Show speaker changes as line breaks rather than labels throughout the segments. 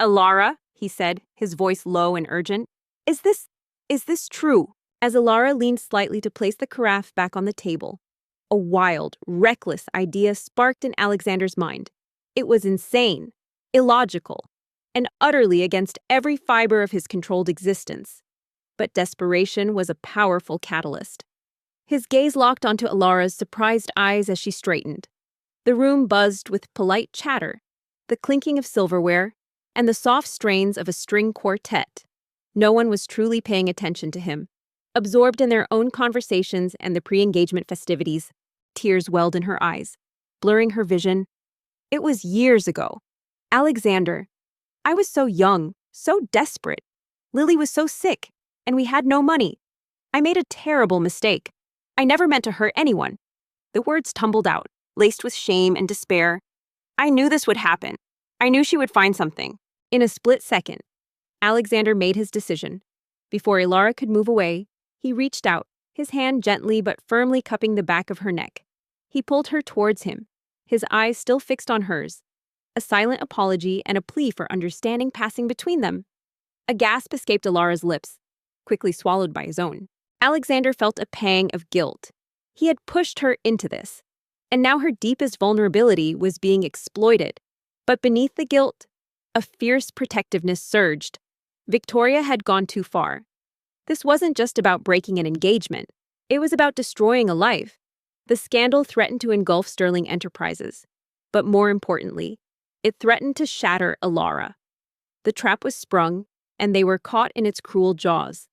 Alara, he said, his voice low and urgent. Is this true? As Alara leaned slightly to place the carafe back on the table, a wild, reckless idea sparked in Alexander's mind. It was insane, illogical, and utterly against every fiber of his controlled existence. But desperation was a powerful catalyst. His gaze locked onto Alara's surprised eyes as she straightened. The room buzzed with polite chatter, the clinking of silverware, and the soft strains of a string quartet. No one was truly paying attention to him. Absorbed in their own conversations and the pre-engagement festivities, tears welled in her eyes, blurring her vision. It was years ago. Alexander. I was so young, so desperate. Lily was so sick, and we had no money. I made a terrible mistake. I never meant to hurt anyone. The words tumbled out, laced with shame and despair. I knew this would happen. I knew she would find something. In a split second, Alexander made his decision. Before Alara could move away, he reached out, his hand gently but firmly cupping the back of her neck. He pulled her towards him, his eyes still fixed on hers, a silent apology and a plea for understanding passing between them. A gasp escaped Alara's lips, quickly swallowed by his own. Alexander felt a pang of guilt. He had pushed her into this, and now her deepest vulnerability was being exploited. But beneath the guilt, a fierce protectiveness surged. Victoria had gone too far. This wasn't just about breaking an engagement. It was about destroying a life. The scandal threatened to engulf Sterling Enterprises. But more importantly, it threatened to shatter Alara. The trap was sprung, and they were caught in its cruel jaws.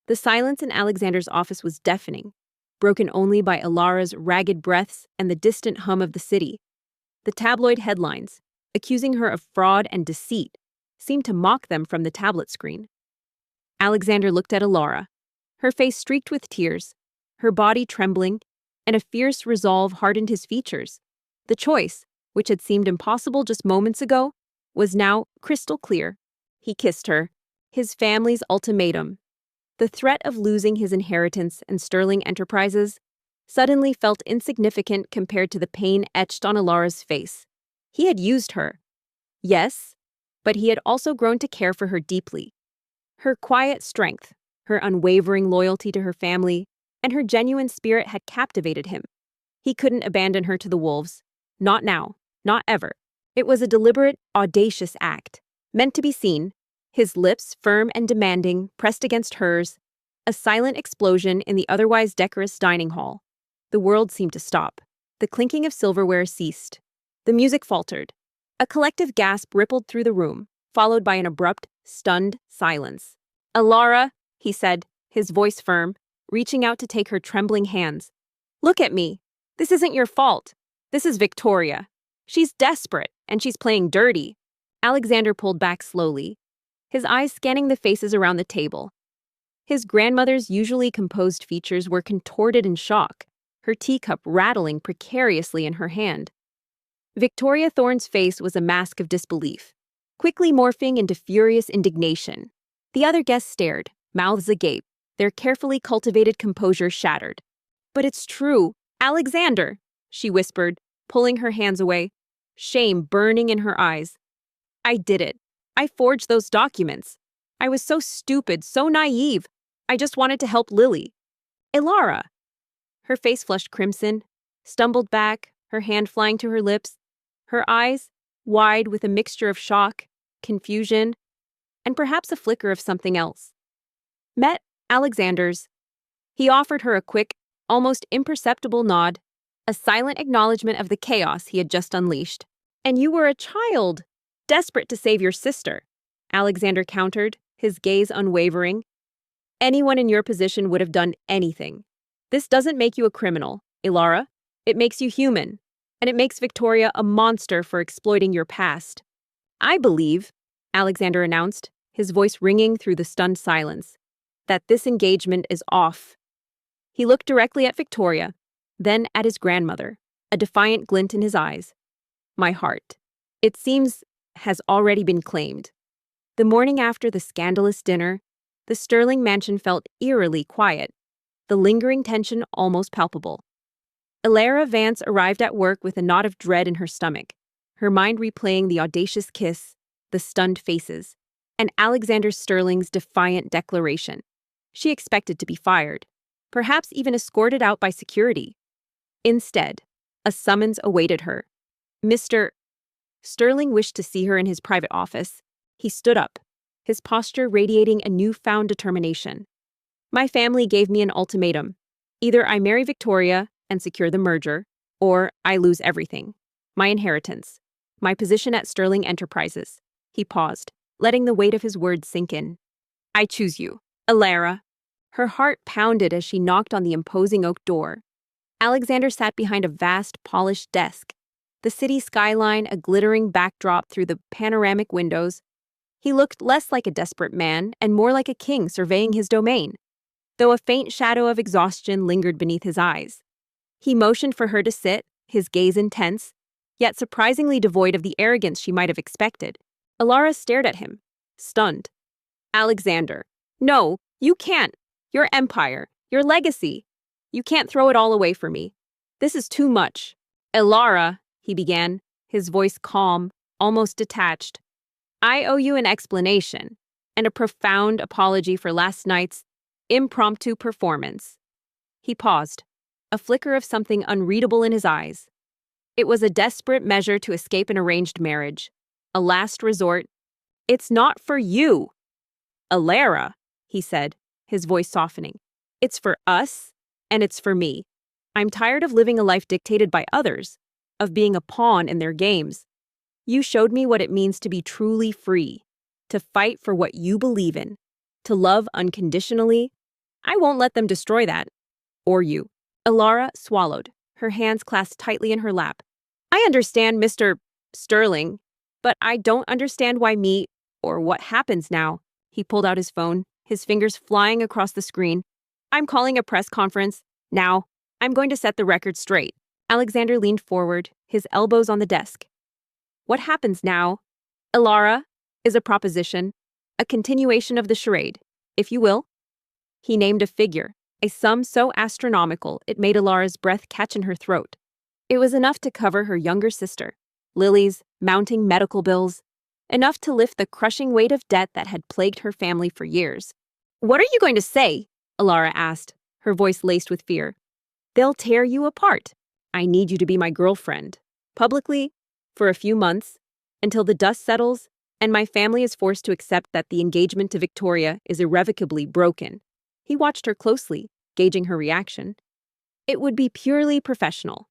The silence in Alexander's office was deafening, broken only by Alara's ragged breaths and the distant hum of the city. The tabloid headlines, accusing her of fraud and deceit, seemed to mock them from the tablet screen. Alexander looked at Alara, her face streaked with tears, her body trembling, and a fierce resolve hardened his features. The choice, which had seemed impossible just moments ago, was now crystal clear. He kissed her, his family's ultimatum. The threat of losing his inheritance and Sterling Enterprises suddenly felt insignificant compared to the pain etched on Alara's face. He had used her. Yes, but he had also grown to care for her deeply. Her quiet strength, her unwavering loyalty to her family, and her genuine spirit had captivated him. He couldn't abandon her to the wolves. Not now, not ever. It was a deliberate, audacious act, meant to be seen, his lips firm and demanding, pressed against hers, a silent explosion in the otherwise decorous dining hall. The world seemed to stop. The clinking of silverware ceased. The music faltered. A collective gasp rippled through the room, followed by an abrupt, stunned silence. Alara, he said, his voice firm, reaching out to take her trembling hands. Look at me. This isn't your fault. This is Victoria. She's desperate, and she's playing dirty. Alexander pulled back slowly, his eyes scanning the faces around the table. His grandmother's usually composed features were contorted in shock, her teacup rattling precariously in her hand. Victoria Thorne's face was a mask of disbelief, quickly morphing into furious indignation. The other guests stared, mouths agape, their carefully cultivated composure shattered. But it's true, Alexander, she whispered, pulling her hands away, shame burning in her eyes. I did it. I forged those documents. I was so stupid, so naive. I just wanted to help Lily. Alara. Her face flushed crimson, stumbled back, her hand flying to her lips, her eyes wide with a mixture of shock, confusion, and perhaps a flicker of something else. Met Alexander's. He offered her a quick, almost imperceptible nod, a silent acknowledgement of the chaos he had just unleashed. And you were a child, desperate to save your sister, Alexander countered, his gaze unwavering. Anyone in your position would have done anything. This doesn't make you a criminal, Alara. It makes you human, and it makes Victoria a monster for exploiting your past. I believe, Alexander announced, his voice ringing through the stunned silence, that this engagement is off. He looked directly at Victoria, then at his grandmother, a defiant glint in his eyes. My heart, it seems, has already been claimed. The morning after the scandalous dinner, the Sterling mansion felt eerily quiet, the lingering tension almost palpable. Alara Vance arrived at work with a knot of dread in her stomach, her mind replaying the audacious kiss, the stunned faces, and Alexander Sterling's defiant declaration. She expected to be fired, perhaps even escorted out by security. Instead, a summons awaited her. Mr. Sterling wished to see her in his private office. He stood up, his posture radiating a newfound determination. My family gave me an ultimatum. Either I marry Victoria and secure the merger, or I lose everything. My inheritance, my position at Sterling Enterprises. He paused, letting the weight of his words sink in. I choose you, Alara. Her heart pounded as she knocked on the imposing oak door. Alexander sat behind a vast, polished desk, the city skyline a glittering backdrop through the panoramic windows. He looked less like a desperate man and more like a king surveying his domain, though a faint shadow of exhaustion lingered beneath his eyes. He motioned for her to sit, his gaze intense, yet surprisingly devoid of the arrogance she might have expected. Alara stared at him, stunned. Alexander, no, you can't. Your empire, your legacy. You can't throw it all away for me. This is too much. Alara, he began, his voice calm, almost detached. I owe you an explanation, and a profound apology for last night's impromptu performance. He paused, a flicker of something unreadable in his eyes. It was a desperate measure to escape an arranged marriage, a last resort. It's not for you. Alara, he said, his voice softening. It's for us, and it's for me. I'm tired of living a life dictated by others, of being a pawn in their games. You showed me what it means to be truly free, to fight for what you believe in, to love unconditionally. I won't let them destroy that. Or you. Alara swallowed, her hands clasped tightly in her lap. I understand, Mr. Sterling, but I don't understand why me, or what happens now. He pulled out his phone, his fingers flying across the screen. I'm calling a press conference. Now, I'm going to set the record straight. Alexander leaned forward, his elbows on the desk. What happens now, Alara, is a proposition, a continuation of the charade, if you will. He named a figure, a sum so astronomical it made Alara's breath catch in her throat. It was enough to cover her younger sister, Lily's mounting medical bills, enough to lift the crushing weight of debt that had plagued her family for years. What are you going to say? Alara asked, her voice laced with fear. They'll tear you apart. I need you to be my girlfriend, publicly, for a few months, until the dust settles and my family is forced to accept that the engagement to Victoria is irrevocably broken. He watched her closely, gauging her reaction. It would be purely professional.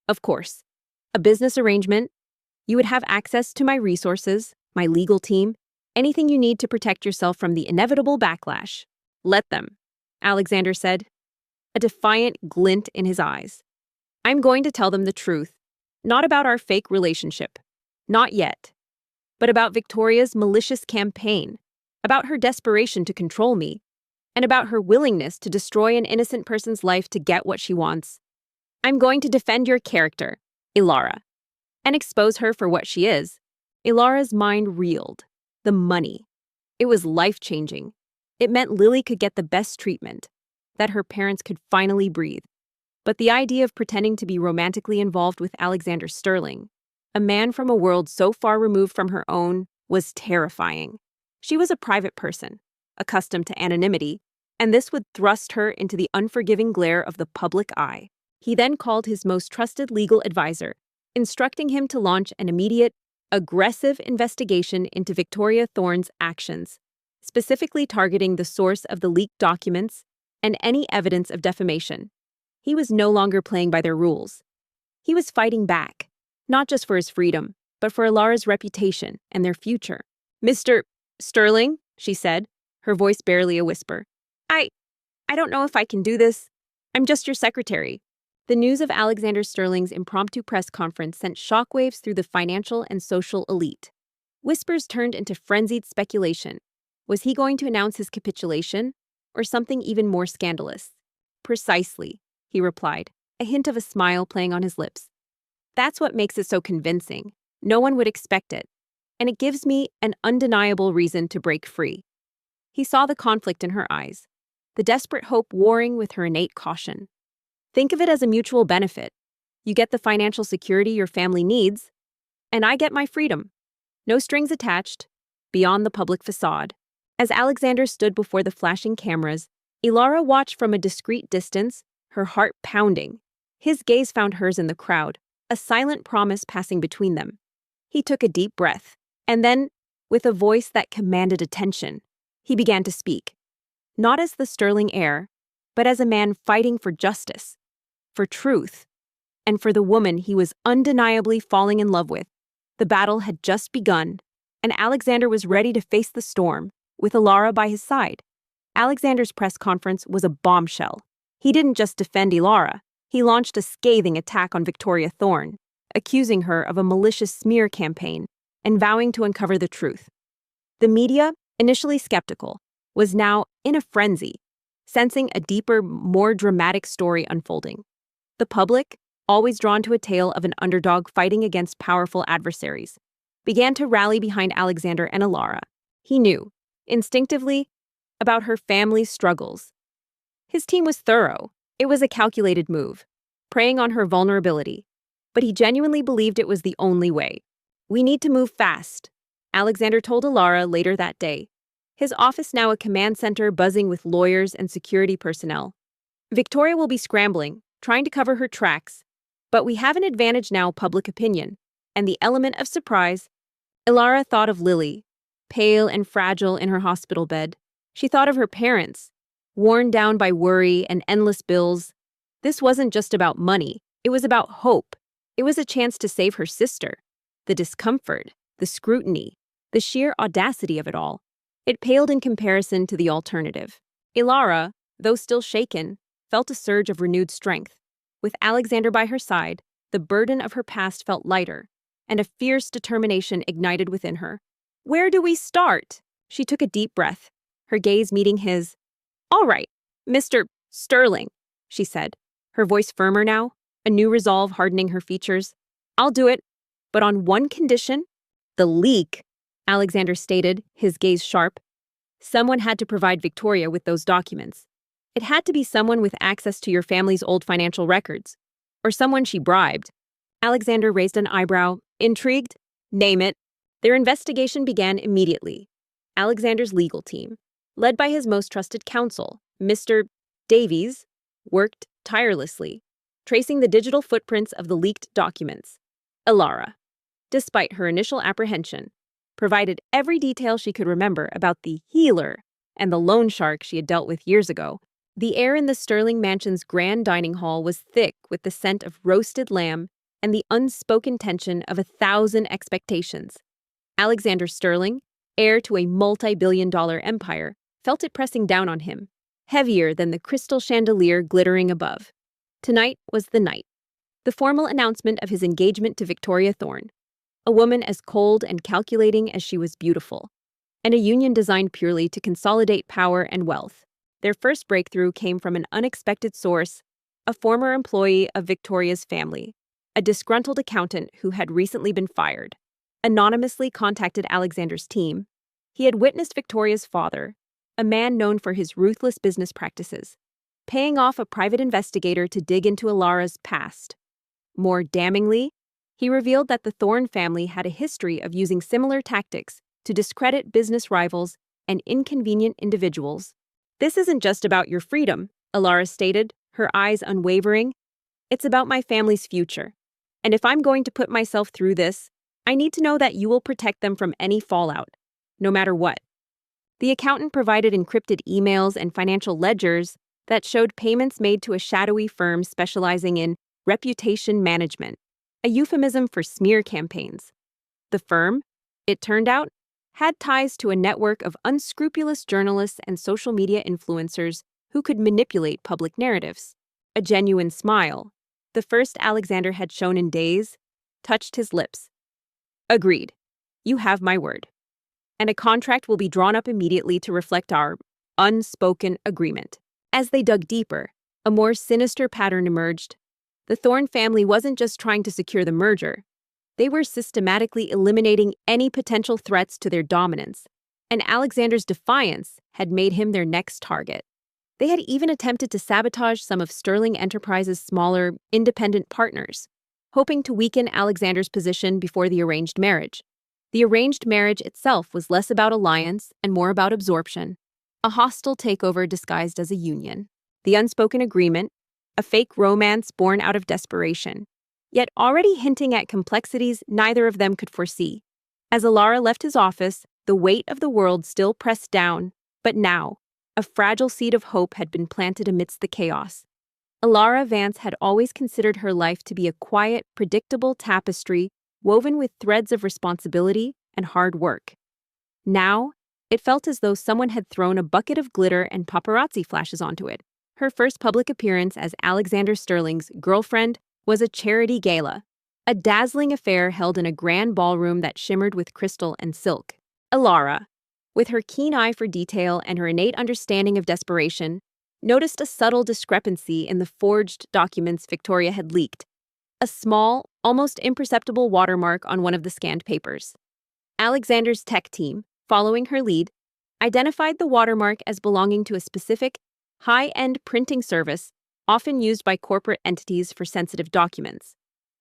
Of course. A business arrangement. You would have access to my resources, my legal team, anything you need to protect yourself from the inevitable backlash. Let them, Alexander said, a defiant glint in his eyes. I'm going to tell them the truth, not about our fake relationship, not yet, but about Victoria's malicious campaign, about her desperation to control me, and about her willingness to destroy an innocent person's life to get what she wants. I'm going to defend your character, Alara, and expose her for what she is. Ilara's mind reeled. The money. It was life-changing. It meant Lily could get the best treatment, that her parents could finally breathe. But the idea of pretending to be romantically involved with Alexander Sterling, a man from a world so far removed from her own, was terrifying. She was a private person, accustomed to anonymity, and this would thrust her into the unforgiving glare of the public eye. He then called his most trusted legal advisor, instructing him to launch an immediate, aggressive investigation into Victoria Thorne's actions, specifically targeting the source of the leaked documents and any evidence of defamation. He was no longer playing by their rules. He was fighting back, not just for his freedom, but for Alara's reputation and their future. Mr. Sterling, she said, her voice barely a whisper. I don't know if I can do this. I'm just your secretary. The news of Alexander Sterling's impromptu press conference sent shockwaves through the financial and social elite. Whispers turned into frenzied speculation. Was he going to announce his capitulation, or something even more scandalous? Precisely, he replied, a hint of a smile playing on his lips. That's what makes it so convincing. No one would expect it, and it gives me an undeniable reason to break free. He saw the conflict in her eyes, the desperate hope warring with her innate caution. Think of it as a mutual benefit. You get the financial security your family needs, and I get my freedom. No strings attached, beyond the public facade. As Alexander stood before the flashing cameras, Ilara watched from a discreet distance, her heart pounding. His gaze found hers in the crowd, a silent promise passing between them. He took a deep breath, and then, with a voice that commanded attention, he began to speak. Not as the sterling heir, but as a man fighting for justice, for truth, and for the woman he was undeniably falling in love with. The battle had just begun, and Alexander was ready to face the storm, with Ilara by his side. Alexander's press conference was a bombshell. He didn't just defend Ilara, he launched a scathing attack on Victoria Thorne, accusing her of a malicious smear campaign and vowing to uncover the truth. The media, initially skeptical, was now in a frenzy, sensing a deeper, more dramatic story unfolding. The public, always drawn to a tale of an underdog fighting against powerful adversaries, began to rally behind Alexander and Ilara. He knew, instinctively, about her family's struggles. His team was thorough. It was a calculated move, preying on her vulnerability, but he genuinely believed it was the only way. "We need to move fast," Alexander told Ilara later that day, his office now a command center buzzing with lawyers and security personnel. "Victoria will be scrambling, trying to cover her tracks, but we have an advantage now, public opinion, and the element of surprise." Ilara thought of Lily, pale and fragile in her hospital bed. She thought of her parents, worn down by worry and endless bills. This wasn't just about money, it was about hope. It was a chance to save her sister. The discomfort, the scrutiny, the sheer audacity of it all. It paled in comparison to the alternative. Ilara, though still shaken, felt a surge of renewed strength. With Alexander by her side, the burden of her past felt lighter, and a fierce determination ignited within her. "Where do we start?" She took a deep breath, her gaze meeting his. "All right, Mr. Sterling," she said, her voice firmer now, a new resolve hardening her features. "I'll do it, but on one condition." "The leak," Alexander stated, his gaze sharp. "Someone had to provide Victoria with those documents. It had to be someone with access to your family's old financial records, or someone she bribed." Alexander raised an eyebrow, intrigued. "Name it." Their investigation began immediately. Alexander's legal team, led by his most trusted counsel, Mr. Davies, worked tirelessly, tracing the digital footprints of the leaked documents. Ilara, despite her initial apprehension, provided every detail she could remember about the healer and the loan shark she had dealt with years ago. The air in the Sterling Mansion's grand dining hall was thick with the scent of roasted lamb and the unspoken tension of 1,000 expectations. Alexander Sterling, heir to a multi-billion-dollar empire, felt it pressing down on him, heavier than the crystal chandelier glittering above. Tonight was the night. The formal announcement of his engagement to Victoria Thorne, a woman as cold and calculating as she was beautiful, and a union designed purely to consolidate power and wealth. Their first breakthrough came from an unexpected source, a former employee of Victoria's family, a disgruntled accountant who had recently been fired. Anonymously contacted Alexander's team. He had witnessed Victoria's father, a man known for his ruthless business practices, paying off a private investigator to dig into Ilara's past. More damningly, he revealed that the Thorne family had a history of using similar tactics to discredit business rivals and inconvenient individuals. "This isn't just about your freedom," Ilara stated, her eyes unwavering. "It's about my family's future. And if I'm going to put myself through this, I need to know that you will protect them from any fallout, no matter what." The accountant provided encrypted emails and financial ledgers that showed payments made to a shadowy firm specializing in reputation management, a euphemism for smear campaigns. The firm, it turned out, had ties to a network of unscrupulous journalists and social media influencers who could manipulate public narratives. A genuine smile, the first Alexander had shown in days, touched his lips. "Agreed. You have my word. And a contract will be drawn up immediately to reflect our unspoken agreement." As they dug deeper, a more sinister pattern emerged. The Thorne family wasn't just trying to secure the merger. They were systematically eliminating any potential threats to their dominance, and Alexander's defiance had made him their next target. They had even attempted to sabotage some of Sterling Enterprises' smaller, independent partners, hoping to weaken Alexander's position before the arranged marriage. The arranged marriage itself was less about alliance and more about absorption. A hostile takeover disguised as a union. The unspoken agreement, a fake romance born out of desperation, yet already hinting at complexities neither of them could foresee. As Alara left his office, the weight of the world still pressed down, but now, a fragile seed of hope had been planted amidst the chaos. Alara Vance had always considered her life to be a quiet, predictable tapestry woven with threads of responsibility and hard work. Now, it felt as though someone had thrown a bucket of glitter and paparazzi flashes onto it. Her first public appearance as Alexander Sterling's girlfriend was a charity gala, a dazzling affair held in a grand ballroom that shimmered with crystal and silk. Alara, with her keen eye for detail and her innate understanding of desperation, noticed a subtle discrepancy in the forged documents Victoria had leaked, a small, almost imperceptible watermark on one of the scanned papers. Alexander's tech team, following her lead, identified the watermark as belonging to a specific, high-end printing service often used by corporate entities for sensitive documents.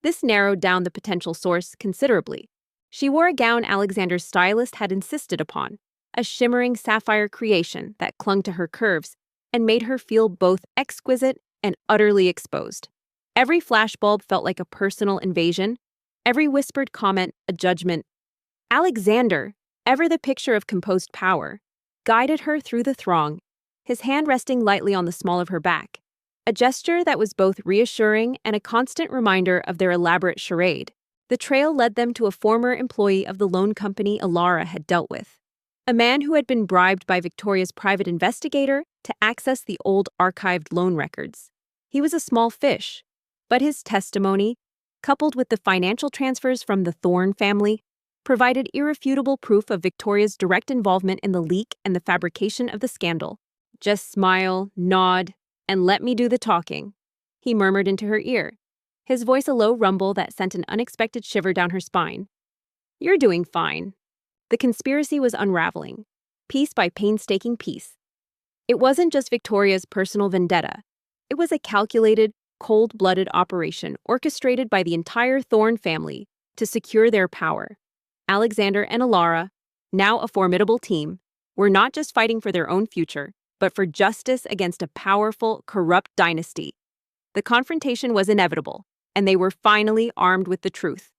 This narrowed down the potential source considerably. She wore a gown Alexander's stylist had insisted upon, a shimmering sapphire creation that clung to her curves and made her feel both exquisite and utterly exposed. Every flashbulb felt like a personal invasion, every whispered comment a judgment. Alexander, ever the picture of composed power, guided her through the throng, his hand resting lightly on the small of her back, a gesture that was both reassuring and a constant reminder of their elaborate charade. The trail led them to a former employee of the loan company Alara had dealt with, a man who had been bribed by Victoria's private investigator to access the old archived loan records. He was a small fish, but his testimony, coupled with the financial transfers from the Thorne family, provided irrefutable proof of Victoria's direct involvement in the leak and the fabrication of the scandal. "Just smile, nod, and let me do the talking," he murmured into her ear, his voice a low rumble that sent an unexpected shiver down her spine. "You're doing fine." The conspiracy was unraveling, piece by painstaking piece. It wasn't just Victoria's personal vendetta. It was a calculated, cold-blooded operation orchestrated by the entire Thorne family to secure their power. Alexander and Alara, now a formidable team, were not just fighting for their own future, but for justice against a powerful, corrupt dynasty. The confrontation was inevitable, and they were finally armed with the truth.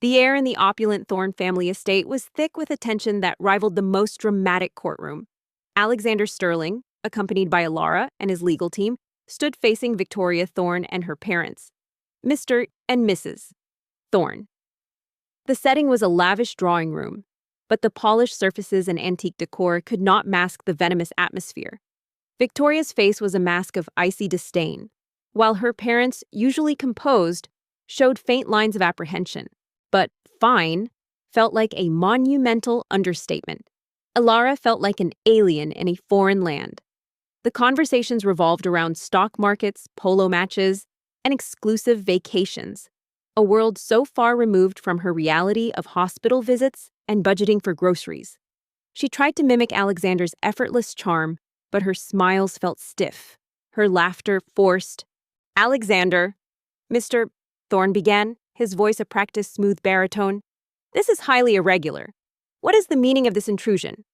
The air in the opulent Thorne family estate was thick with attention that rivaled the most dramatic courtroom. Alexander Sterling, accompanied by Alara and his legal team, stood facing Victoria Thorne and her parents, Mr. and Mrs. Thorne. The setting was a lavish drawing room, but the polished surfaces and antique decor could not mask the venomous atmosphere. Victoria's face was a mask of icy disdain, while her parents, usually composed, showed faint lines of apprehension. But fine felt like a monumental understatement. Alara felt like an alien in a foreign land. The conversations revolved around stock markets, polo matches, and exclusive vacations, a world so far removed from her reality of hospital visits and budgeting for groceries. She tried to mimic Alexander's effortless charm, but her smiles felt stiff, her laughter forced. "Alexander," Mr. Thorne began, his voice a practiced smooth baritone, "this is highly irregular. What is the meaning of this intrusion?"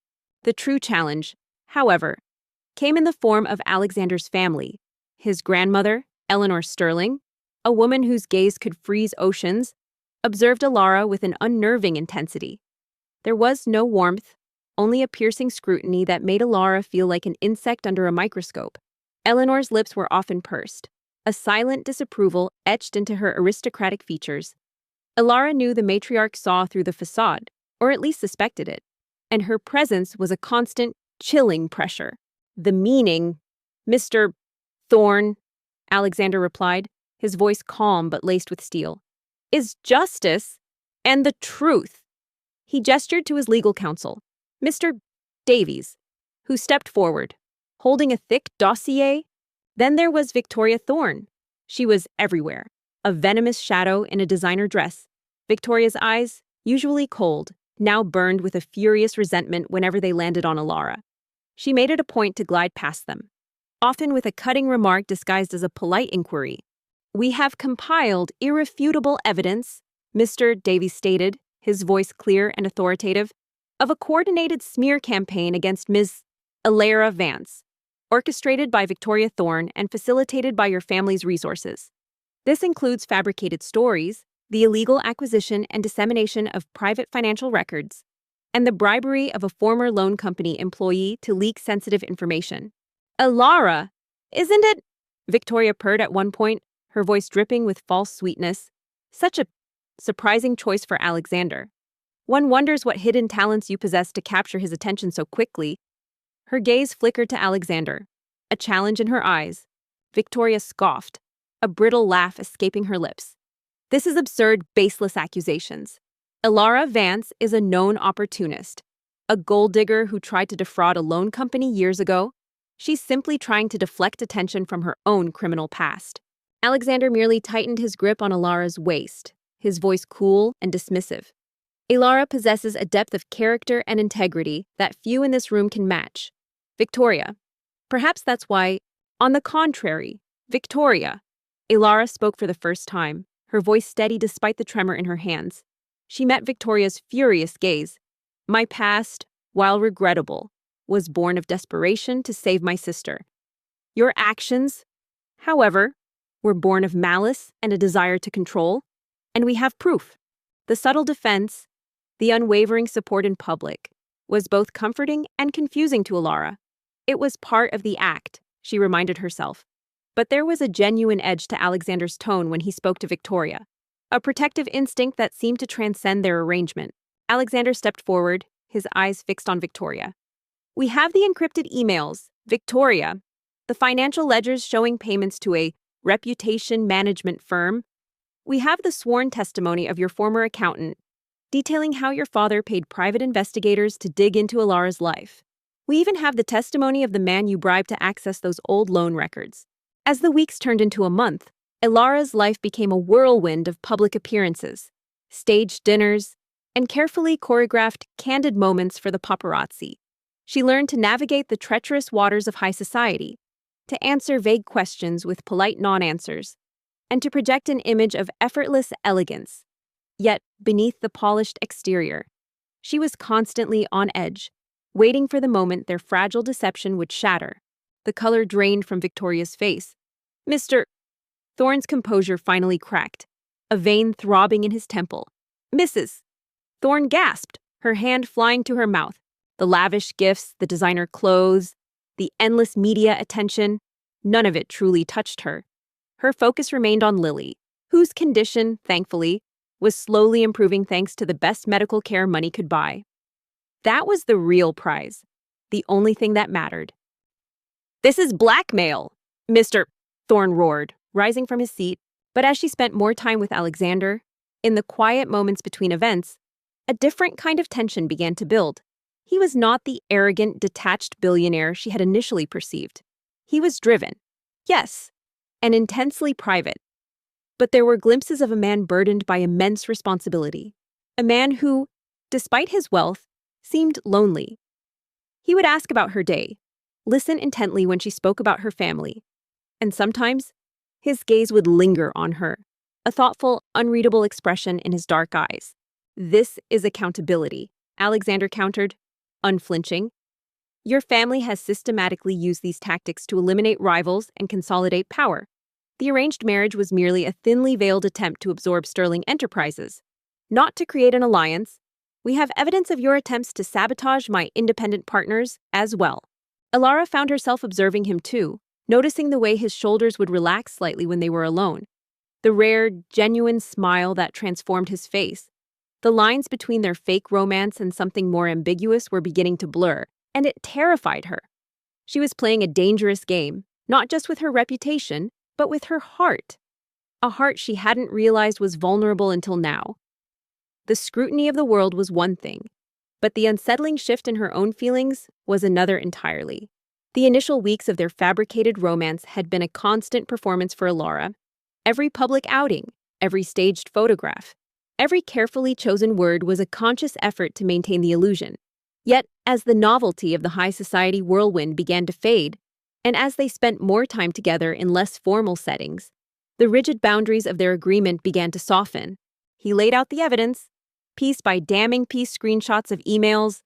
The true challenge, however, came in the form of Alexander's family. His grandmother, Eleanor Sterling, a woman whose gaze could freeze oceans, observed Alara with an unnerving intensity. There was no warmth, only a piercing scrutiny that made Alara feel like an insect under a microscope. Eleanor's lips were often pursed, a silent disapproval etched into her aristocratic features. Alara knew the matriarch saw through the facade, or at least suspected it, and her presence was a constant, chilling pressure. "The meaning, Mr. Thorne," Alexander replied, his voice calm but laced with steel, "is justice and the truth." He gestured to his legal counsel, Mr. Davies, who stepped forward, holding a thick dossier. Then there was Victoria Thorne. She was everywhere, a venomous shadow in a designer dress. Victoria's eyes, usually cold, now burned with a furious resentment whenever they landed on Alara. She made it a point to glide past them, often with a cutting remark disguised as a polite inquiry. "We have compiled irrefutable evidence," Mr. Davies stated, his voice clear and authoritative, "of a coordinated smear campaign against Ms. Alara Vance, orchestrated by Victoria Thorne and facilitated by your family's resources. This includes fabricated stories, the illegal acquisition and dissemination of private financial records, and the bribery of a former loan company employee to leak sensitive information." "Alara, isn't it?" Victoria purred at one point, her voice dripping with false sweetness. Such a surprising choice for Alexander. One wonders what hidden talents you possess to capture his attention so quickly. Her gaze flickered to Alexander, a challenge in her eyes. Victoria scoffed, a brittle laugh escaping her lips. "This is absurd, baseless accusations. Alara Vance is a known opportunist, a gold digger who tried to defraud a loan company years ago. She's simply trying to deflect attention from her own criminal past." Alexander merely tightened his grip on Alara's waist, his voice cool and dismissive. "Alara possesses a depth of character and integrity that few in this room can match. Victoria. Perhaps that's why, on the contrary, Victoria." Alara spoke for the first time, her voice steady despite the tremor in her hands. She met Victoria's furious gaze. "My past, while regrettable, was born of desperation to save my sister. Your actions, however, were born of malice and a desire to control, and we have proof." The subtle defense, the unwavering support in public, was both comforting and confusing to Alara. It was part of the act, she reminded herself. But there was a genuine edge to Alexander's tone when he spoke to Victoria, a protective instinct that seemed to transcend their arrangement. Alexander stepped forward, his eyes fixed on Victoria. "We have the encrypted emails, Victoria, the financial ledgers showing payments to a reputation management firm. We have the sworn testimony of your former accountant, detailing how your father paid private investigators to dig into Alara's life. We even have the testimony of the man you bribed to access those old loan records." As the weeks turned into a month, Alara's life became a whirlwind of public appearances, staged dinners, and carefully choreographed candid moments for the paparazzi. She learned to navigate the treacherous waters of high society, to answer vague questions with polite non-answers, and to project an image of effortless elegance. Yet, beneath the polished exterior, she was constantly on edge, waiting for the moment their fragile deception would shatter. The color drained from Victoria's face. "Mr. Thorne's composure finally cracked, a vein throbbing in his temple. "Mrs. Thorne gasped, her hand flying to her mouth. The lavish gifts, the designer clothes, the endless media attention, none of it truly touched her. Her focus remained on Lily, whose condition, thankfully, was slowly improving thanks to the best medical care money could buy. That was the real prize, the only thing that mattered. "This is blackmail," Mr. Thorne roared, rising from his seat. But as she spent more time with Alexander, in the quiet moments between events, a different kind of tension began to build. He was not the arrogant, detached billionaire she had initially perceived. He was driven, yes, and intensely private. But there were glimpses of a man burdened by immense responsibility, a man who, despite his wealth, seemed lonely. He would ask about her day, listen intently when she spoke about her family, and sometimes his gaze would linger on her, a thoughtful, unreadable expression in his dark eyes. "This is accountability," Alexander countered, unflinching. "Your family has systematically used these tactics to eliminate rivals and consolidate power. The arranged marriage was merely a thinly veiled attempt to absorb Sterling Enterprises, not to create an alliance. We have evidence of your attempts to sabotage my independent partners as well." Alara found herself observing him too, noticing the way his shoulders would relax slightly when they were alone. The rare, genuine smile that transformed his face. The lines between their fake romance and something more ambiguous were beginning to blur, and it terrified her. She was playing a dangerous game, not just with her reputation, but with her heart. A heart she hadn't realized was vulnerable until now. The scrutiny of the world was one thing, but the unsettling shift in her own feelings was another entirely. The initial weeks of their fabricated romance had been a constant performance for Alara. Every public outing, every staged photograph, every carefully chosen word was a conscious effort to maintain the illusion. Yet, as the novelty of the high society whirlwind began to fade, and as they spent more time together in less formal settings, the rigid boundaries of their agreement began to soften. He laid out the evidence, piece by damning piece screenshots of emails,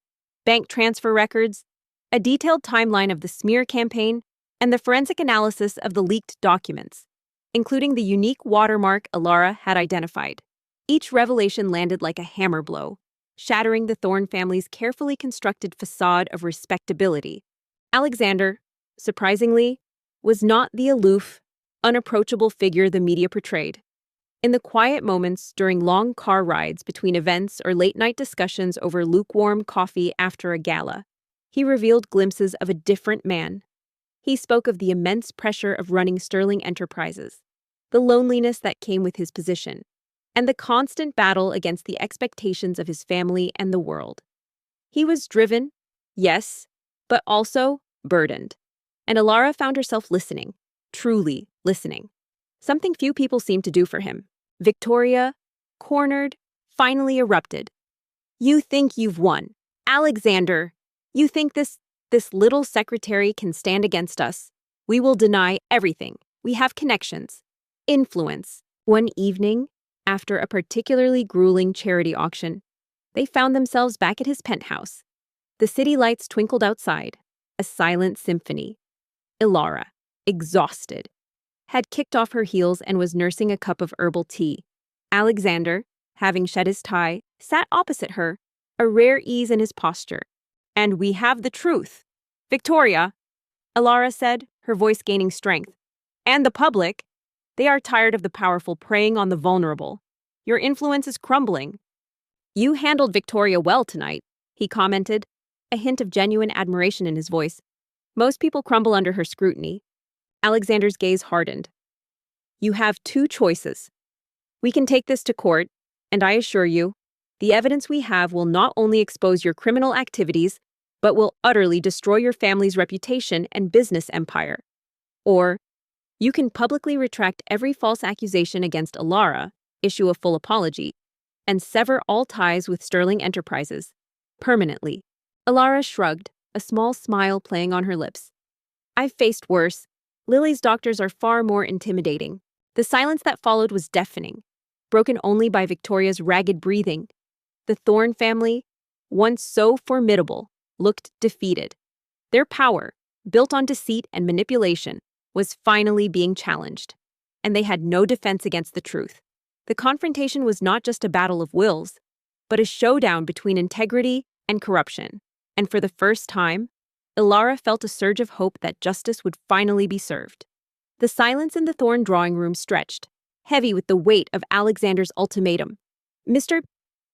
bank transfer records, a detailed timeline of the smear campaign, and the forensic analysis of the leaked documents, including the unique watermark Alara had identified. Each revelation landed like a hammer blow, shattering the Thorne family's carefully constructed facade of respectability. Alexander, surprisingly, was not the aloof, unapproachable figure the media portrayed. In the quiet moments during long car rides between events or late-night discussions over lukewarm coffee after a gala, he revealed glimpses of a different man. He spoke of the immense pressure of running Sterling Enterprises, the loneliness that came with his position, and the constant battle against the expectations of his family and the world. He was driven, yes, but also burdened. And Alara found herself listening, truly listening. Something few people seemed to do for him. Victoria, cornered, finally erupted. "You think you've won. Alexander, you think this little secretary can stand against us? We will deny everything. We have connections, influence." One evening, after a particularly grueling charity auction, they found themselves back at his penthouse. The city lights twinkled outside, a silent symphony. Alara, exhausted, had kicked off her heels and was nursing a cup of herbal tea. Alexander, having shed his tie, sat opposite her, a rare ease in his posture. "And we have the truth. Victoria," Alara said, her voice gaining strength. "And the public. They are tired of the powerful preying on the vulnerable. Your influence is crumbling." "You handled Victoria well tonight," he commented, a hint of genuine admiration in his voice. "Most people crumble under her scrutiny." Alexander's gaze hardened. "You have two choices. We can take this to court, and I assure you, the evidence we have will not only expose your criminal activities, but will utterly destroy your family's reputation and business empire. Or, you can publicly retract every false accusation against Alara, issue a full apology, and sever all ties with Sterling Enterprises, permanently." Alara shrugged, a small smile playing on her lips. "I've faced worse. Lily's doctors are far more intimidating." The silence that followed was deafening, broken only by Victoria's ragged breathing. The Thorne family, once so formidable, looked defeated. Their power, built on deceit and manipulation, was finally being challenged, and they had no defense against the truth. The confrontation was not just a battle of wills, but a showdown between integrity and corruption. And for the first time, Alara felt a surge of hope that justice would finally be served. The silence in the Thorne drawing room stretched, heavy with the weight of Alexander's ultimatum. Mr.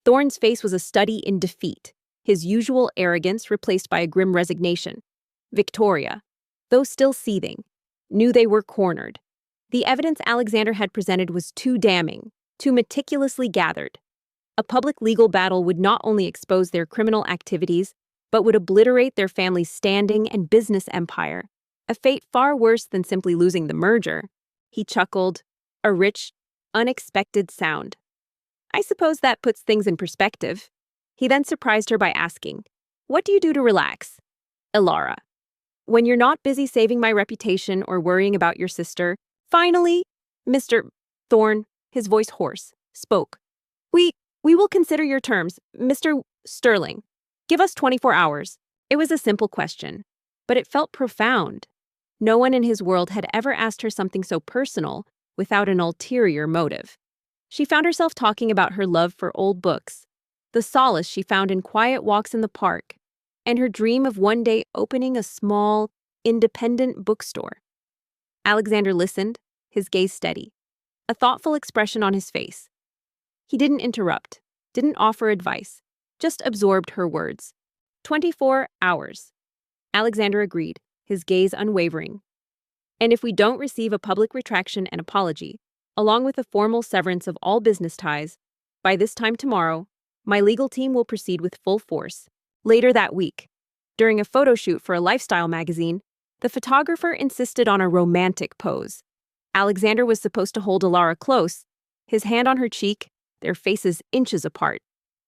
Thorne's face was a study in defeat, his usual arrogance replaced by a grim resignation. Victoria, though still seething, knew they were cornered. The evidence Alexander had presented was too damning, too meticulously gathered. A public legal battle would not only expose their criminal activities, but would obliterate their family's standing and business empire, a fate far worse than simply losing the merger. He chuckled, a rich, unexpected sound. "I suppose that puts things in perspective." He then surprised her by asking, "What do you do to relax?" "Alara, when you're not busy saving my reputation or worrying about your sister." Finally, Mr. Thorne, his voice hoarse, spoke. We will consider your terms, Mr. Sterling. Give us 24 hours. It was a simple question, but it felt profound. No one in his world had ever asked her something so personal without an ulterior motive. She found herself talking about her love for old books, the solace she found in quiet walks in the park, and her dream of one day opening a small, independent bookstore. Alexander listened, his gaze steady, a thoughtful expression on his face. He didn't interrupt, didn't offer advice, just absorbed her words. 24 hours. Alexander agreed, his gaze unwavering. "And if we don't receive a public retraction and apology, along with a formal severance of all business ties, by this time tomorrow, my legal team will proceed with full force." Later that week, during a photo shoot for a lifestyle magazine, the photographer insisted on a romantic pose. Alexander was supposed to hold Alara close, his hand on her cheek, their faces inches apart.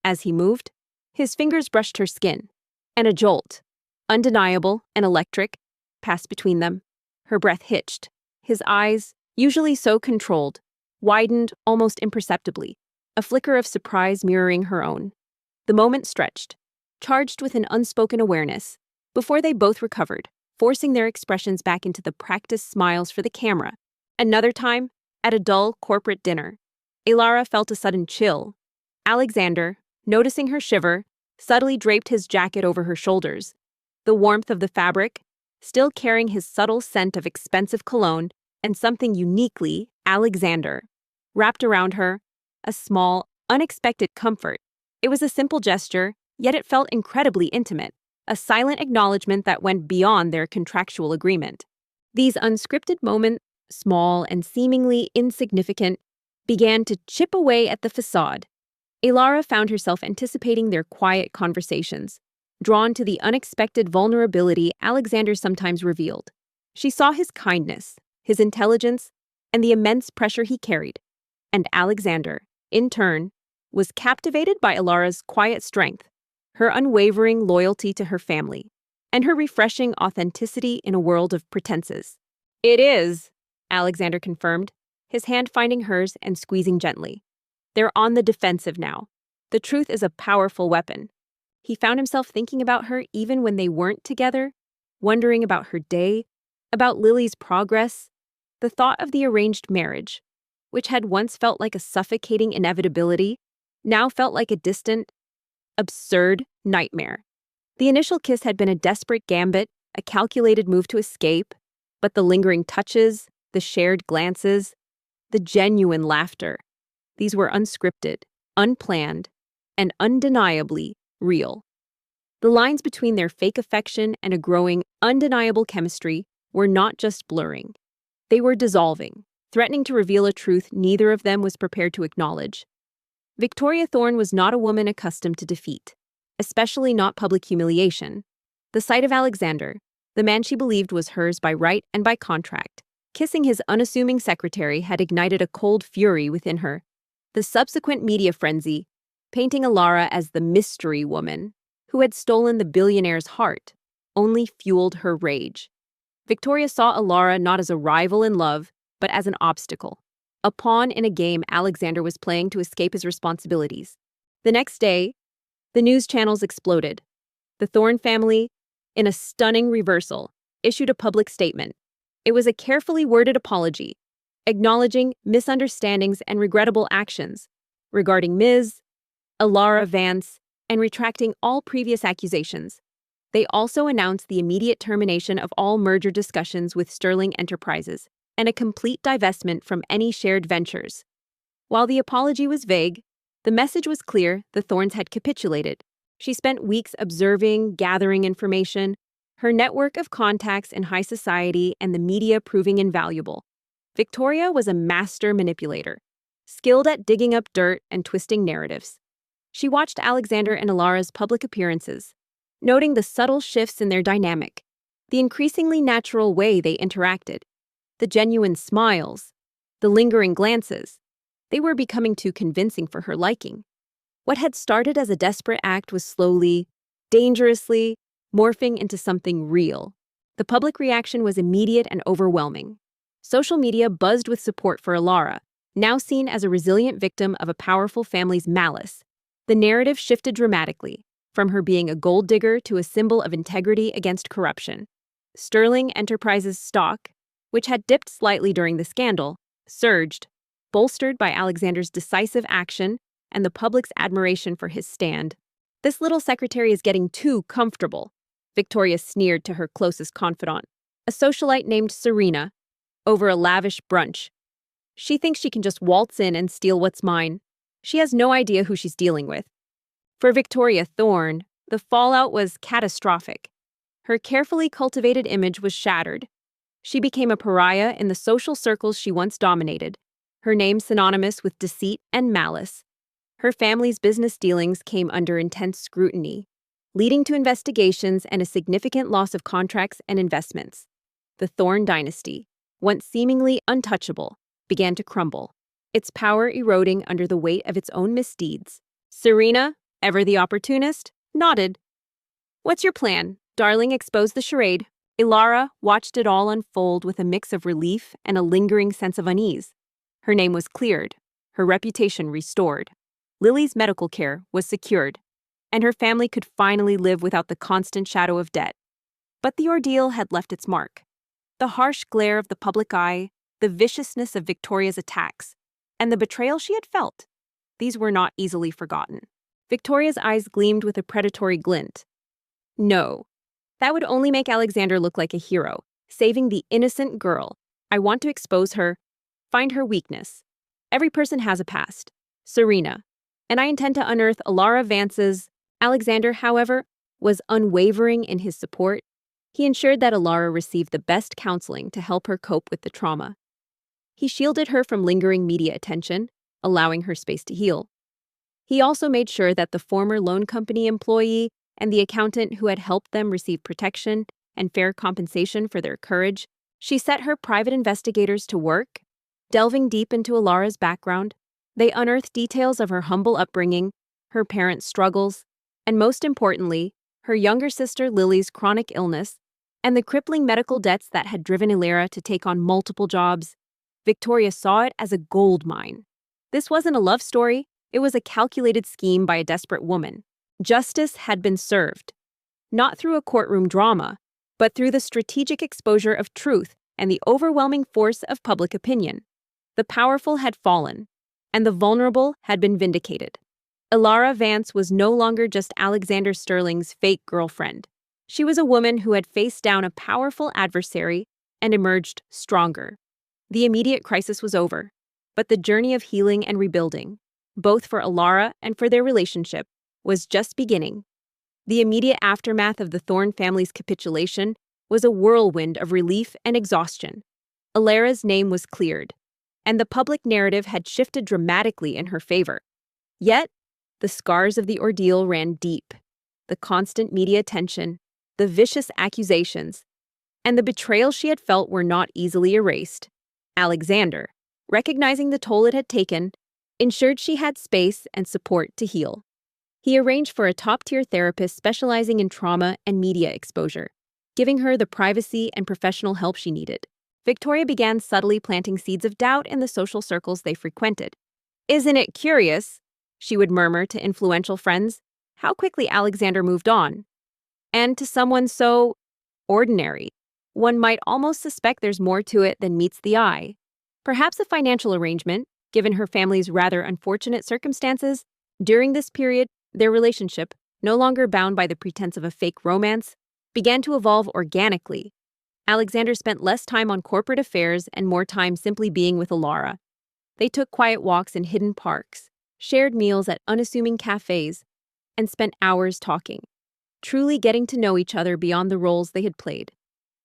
As he moved, his fingers brushed her skin, and a jolt, undeniable and electric, passed between them. Her breath hitched. His eyes, usually so controlled, widened almost imperceptibly. a flicker of surprise mirroring her own. The moment stretched, charged with an unspoken awareness, before they both recovered, forcing their expressions back into the practiced smiles for the camera. Another time, at a dull corporate dinner, Ilara felt a sudden chill. Alexander, noticing her shiver, subtly draped his jacket over her shoulders. The warmth of the fabric, still carrying his subtle scent of expensive cologne and something uniquely Alexander, wrapped around her, a small, unexpected comfort. It was a simple gesture, yet it felt incredibly intimate, a silent acknowledgement that went beyond their contractual agreement. These unscripted moments, small and seemingly insignificant, began to chip away at the facade. Ilara found herself anticipating their quiet conversations, drawn to the unexpected vulnerability Alexander sometimes revealed. She saw his kindness, his intelligence, and the immense pressure he carried. And Alexander, in turn, was captivated by Ilara's quiet strength, her unwavering loyalty to her family, and her refreshing authenticity in a world of pretenses. "It is," Alexander confirmed, his hand finding hers and squeezing gently. They're on the defensive now. The truth is a powerful weapon. He found himself thinking about her even when they weren't together, wondering about her day, about Lily's progress. The thought of the arranged marriage, which had once felt like a suffocating inevitability, now felt like a distant, absurd nightmare. The initial kiss had been a desperate gambit, a calculated move to escape, but the lingering touches, the shared glances, the genuine laughter, these were unscripted, unplanned, and undeniably real. The lines between their fake affection and a growing, undeniable chemistry were not just blurring. They were dissolving, threatening to reveal a truth neither of them was prepared to acknowledge. Victoria Thorne was not a woman accustomed to defeat, especially not public humiliation. The sight of Alexander, the man she believed was hers by right and by contract, kissing his unassuming secretary had ignited a cold fury within her. The subsequent media frenzy, painting Ilara as the mystery woman who had stolen the billionaire's heart, only fueled her rage. Victoria saw Ilara not as a rival in love, but as an obstacle, a pawn in a game Alexander was playing to escape his responsibilities. The next day, the news channels exploded. The Thorne family, in a stunning reversal, issued a public statement. It was a carefully worded apology, acknowledging misunderstandings and regrettable actions regarding Ms. Ilara Vance and retracting all previous accusations. They also announced the immediate termination of all merger discussions with Sterling Enterprises and a complete divestment from any shared ventures. While the apology was vague, the message was clear: the Thornes had capitulated. She spent weeks observing, gathering information, her network of contacts in high society and the media proving invaluable. Victoria was a master manipulator, skilled at digging up dirt and twisting narratives. She watched Alexander and Ilara's public appearances, noting the subtle shifts in their dynamic, the increasingly natural way they interacted, the genuine smiles, the lingering glances. They were becoming too convincing for her liking. What had started as a desperate act was slowly, dangerously, morphing into something real. The public reaction was immediate and overwhelming. Social media buzzed with support for Ilara, now seen as a resilient victim of a powerful family's malice. The narrative shifted dramatically, from her being a gold digger to a symbol of integrity against corruption. Sterling Enterprises' stock, which had dipped slightly during the scandal, surged, bolstered by Alexander's decisive action and the public's admiration for his stand. "This little secretary is getting too comfortable," Victoria sneered to her closest confidant, a socialite named Serena, over a lavish brunch. "She thinks she can just waltz in and steal what's mine. She has no idea who she's dealing with." For Victoria Thorne, the fallout was catastrophic. Her carefully cultivated image was shattered. She became a pariah in the social circles she once dominated, her name synonymous with deceit and malice. Her family's business dealings came under intense scrutiny, leading to investigations and a significant loss of contracts and investments. The Thorne dynasty, once seemingly untouchable, began to crumble, its power eroding under the weight of its own misdeeds. Serena, ever the opportunist, nodded. "What's your plan?" Darling exposed the charade. Ilara watched it all unfold with a mix of relief and a lingering sense of unease. Her name was cleared, her reputation restored. Lily's medical care was secured, and her family could finally live without the constant shadow of debt. But the ordeal had left its mark. The harsh glare of the public eye, the viciousness of Victoria's attacks, and the betrayal she had felt, these were not easily forgotten. Victoria's eyes gleamed with a predatory glint. No, that would only make Alexander look like a hero, saving the innocent girl. I want to expose her, find her weakness. Every person has a past. Serena. And I intend to unearth Alara Vance's. Alexander, however, was unwavering in his support. He ensured that Alara received the best counseling to help her cope with the trauma. He shielded her from lingering media attention, allowing her space to heal. He also made sure that the former loan company employee and the accountant who had helped them receive protection and fair compensation for their courage. She set her private investigators to work, delving deep into Alara's background. They unearthed details of her humble upbringing, her parents' struggles, and most importantly, her younger sister Lily's chronic illness and the crippling medical debts that had driven Alara to take on multiple jobs. Victoria saw it as a gold mine. This wasn't a love story, it was a calculated scheme by a desperate woman. Justice had been served, not through a courtroom drama, but through the strategic exposure of truth and the overwhelming force of public opinion. The powerful had fallen, and the vulnerable had been vindicated. Alara Vance was no longer just Alexander Sterling's fake girlfriend. She was a woman who had faced down a powerful adversary and emerged stronger. The immediate crisis was over, but the journey of healing and rebuilding, both for Alara and for their relationship, was just beginning. The immediate aftermath of the Thorne family's capitulation was a whirlwind of relief and exhaustion. Alara's name was cleared, and the public narrative had shifted dramatically in her favor. Yet, the scars of the ordeal ran deep. The constant media attention, the vicious accusations, and the betrayal she had felt were not easily erased. Alexander, recognizing the toll it had taken, ensured she had space and support to heal. He arranged for a top-tier therapist specializing in trauma and media exposure, giving her the privacy and professional help she needed. Victoria began subtly planting seeds of doubt in the social circles they frequented. "Isn't it curious," she would murmur to influential friends, "how quickly Alexander moved on? And to someone so ordinary, one might almost suspect there's more to it than meets the eye." Perhaps a financial arrangement, given her family's rather unfortunate circumstances. During this period, their relationship, no longer bound by the pretense of a fake romance, began to evolve organically. Alexander spent less time on corporate affairs and more time simply being with Alara. They took quiet walks in hidden parks, shared meals at unassuming cafes, and spent hours talking, truly getting to know each other beyond the roles they had played.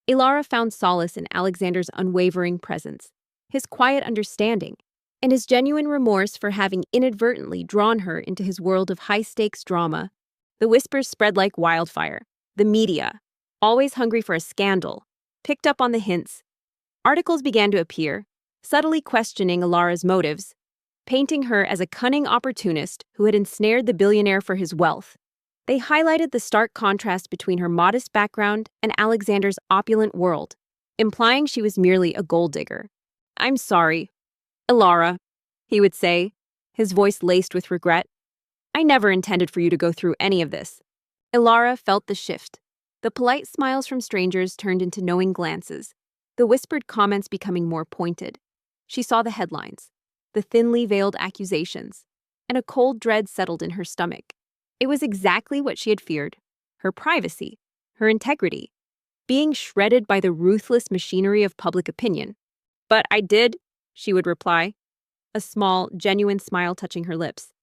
Alara found solace in Alexander's unwavering presence, his quiet understanding, and his genuine remorse for having inadvertently drawn her into his world of high-stakes drama. The whispers spread like wildfire. The media, always hungry for a scandal, picked up on the hints. Articles began to appear, subtly questioning Alara's motives, painting her as a cunning opportunist who had ensnared the billionaire for his wealth. They highlighted the stark contrast between her modest background and Alexander's opulent world, implying she was merely a gold digger. "I'm sorry, Alara," he would say, his voice laced with regret. "I never intended for you to go through any of this." Alara felt the shift. The polite smiles from strangers turned into knowing glances, the whispered comments becoming more pointed. She saw the headlines, the thinly veiled accusations, and a cold dread settled in her stomach. It was exactly what she had feared: her privacy, her integrity, being shredded by the ruthless machinery of public opinion. "But I did," she would reply, a small, genuine smile touching her lips.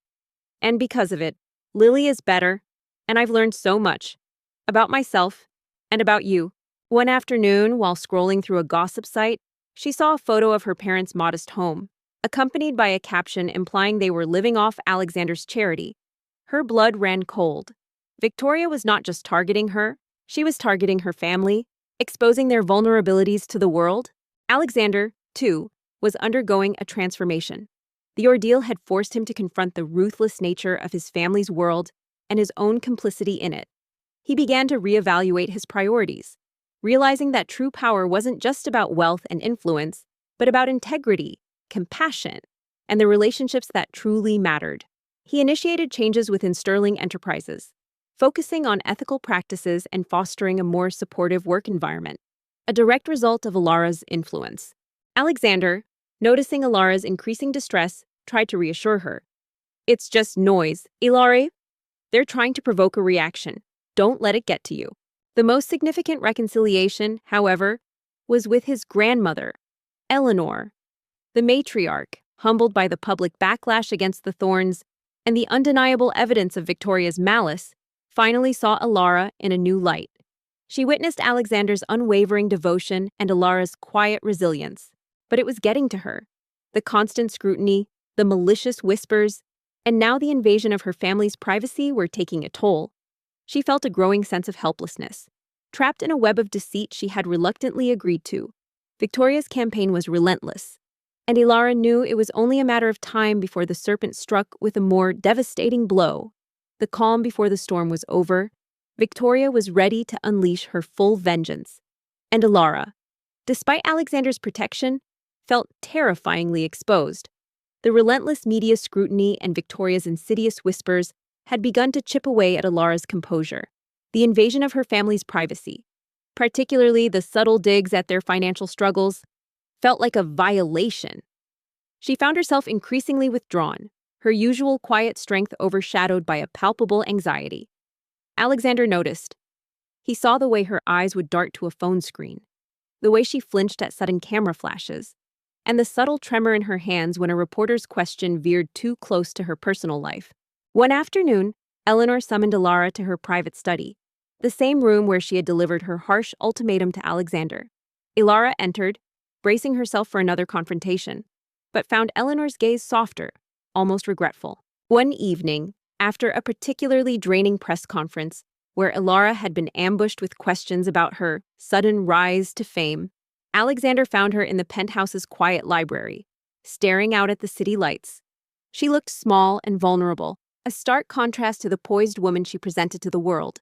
"And because of it, Lily is better, and I've learned so much about myself and about you." One afternoon, while scrolling through a gossip site, she saw a photo of her parents' modest home, accompanied by a caption implying they were living off Alexander's charity. Her blood ran cold. Victoria was not just targeting her, she was targeting her family, exposing their vulnerabilities to the world. Alexander, too, was undergoing a transformation. The ordeal had forced him to confront the ruthless nature of his family's world and his own complicity in it. He began to reevaluate his priorities, realizing that true power wasn't just about wealth and influence, but about integrity, compassion, and the relationships that truly mattered. He initiated changes within Sterling Enterprises, focusing on ethical practices and fostering a more supportive work environment, a direct result of Alara's influence. Alexander, noticing Alara's increasing distress, tried to reassure her. It's just noise, Ilari. They're trying to provoke a reaction. Don't let it get to you. The most significant reconciliation, however, was with his grandmother, Eleanor. The matriarch, humbled by the public backlash against the Thorns and the undeniable evidence of Victoria's malice, finally saw Alara in a new light. She witnessed Alexander's unwavering devotion and Alara's quiet resilience. But it was getting to her. The constant scrutiny, the malicious whispers, and now the invasion of her family's privacy were taking a toll. She felt a growing sense of helplessness. Trapped in a web of deceit she had reluctantly agreed to, Victoria's campaign was relentless, and Ilara knew it was only a matter of time before the serpent struck with a more devastating blow. The calm before the storm was over. Victoria was ready to unleash her full vengeance. And Ilara, despite Alexander's protection, felt terrifyingly exposed. The relentless media scrutiny and Victoria's insidious whispers had begun to chip away at Alara's composure. The invasion of her family's privacy, particularly the subtle digs at their financial struggles, felt like a violation. She found herself increasingly withdrawn, her usual quiet strength overshadowed by a palpable anxiety. Alexander noticed. He saw the way her eyes would dart to a phone screen, the way she flinched at sudden camera flashes, and the subtle tremor in her hands when a reporter's question veered too close to her personal life. One afternoon, Eleanor summoned Alara to her private study, the same room where she had delivered her harsh ultimatum to Alexander. Ilara entered, bracing herself for another confrontation, but found Eleanor's gaze softer, almost regretful. One evening, after a particularly draining press conference, where Ilara had been ambushed with questions about her sudden rise to fame, Alexander found her in the penthouse's quiet library, staring out at the city lights. She looked small and vulnerable, a stark contrast to the poised woman she presented to the world.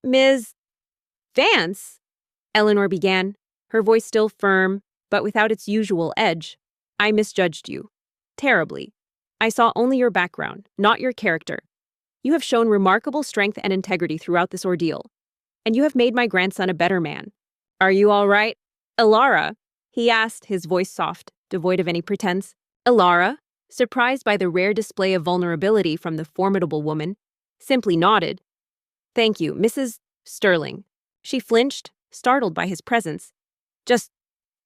Ms. Vance? Eleanor began, her voice still firm, but without its usual edge. I misjudged you. Terribly. I saw only your background, not your character. You have shown remarkable strength and integrity throughout this ordeal, and you have made my grandson a better man. Are you all right? Ilara, he asked, his voice soft, devoid of any pretense. Ilara, surprised by the rare display of vulnerability from the formidable woman, simply nodded. Thank you, Mrs. Sterling. She flinched, startled by his presence. Just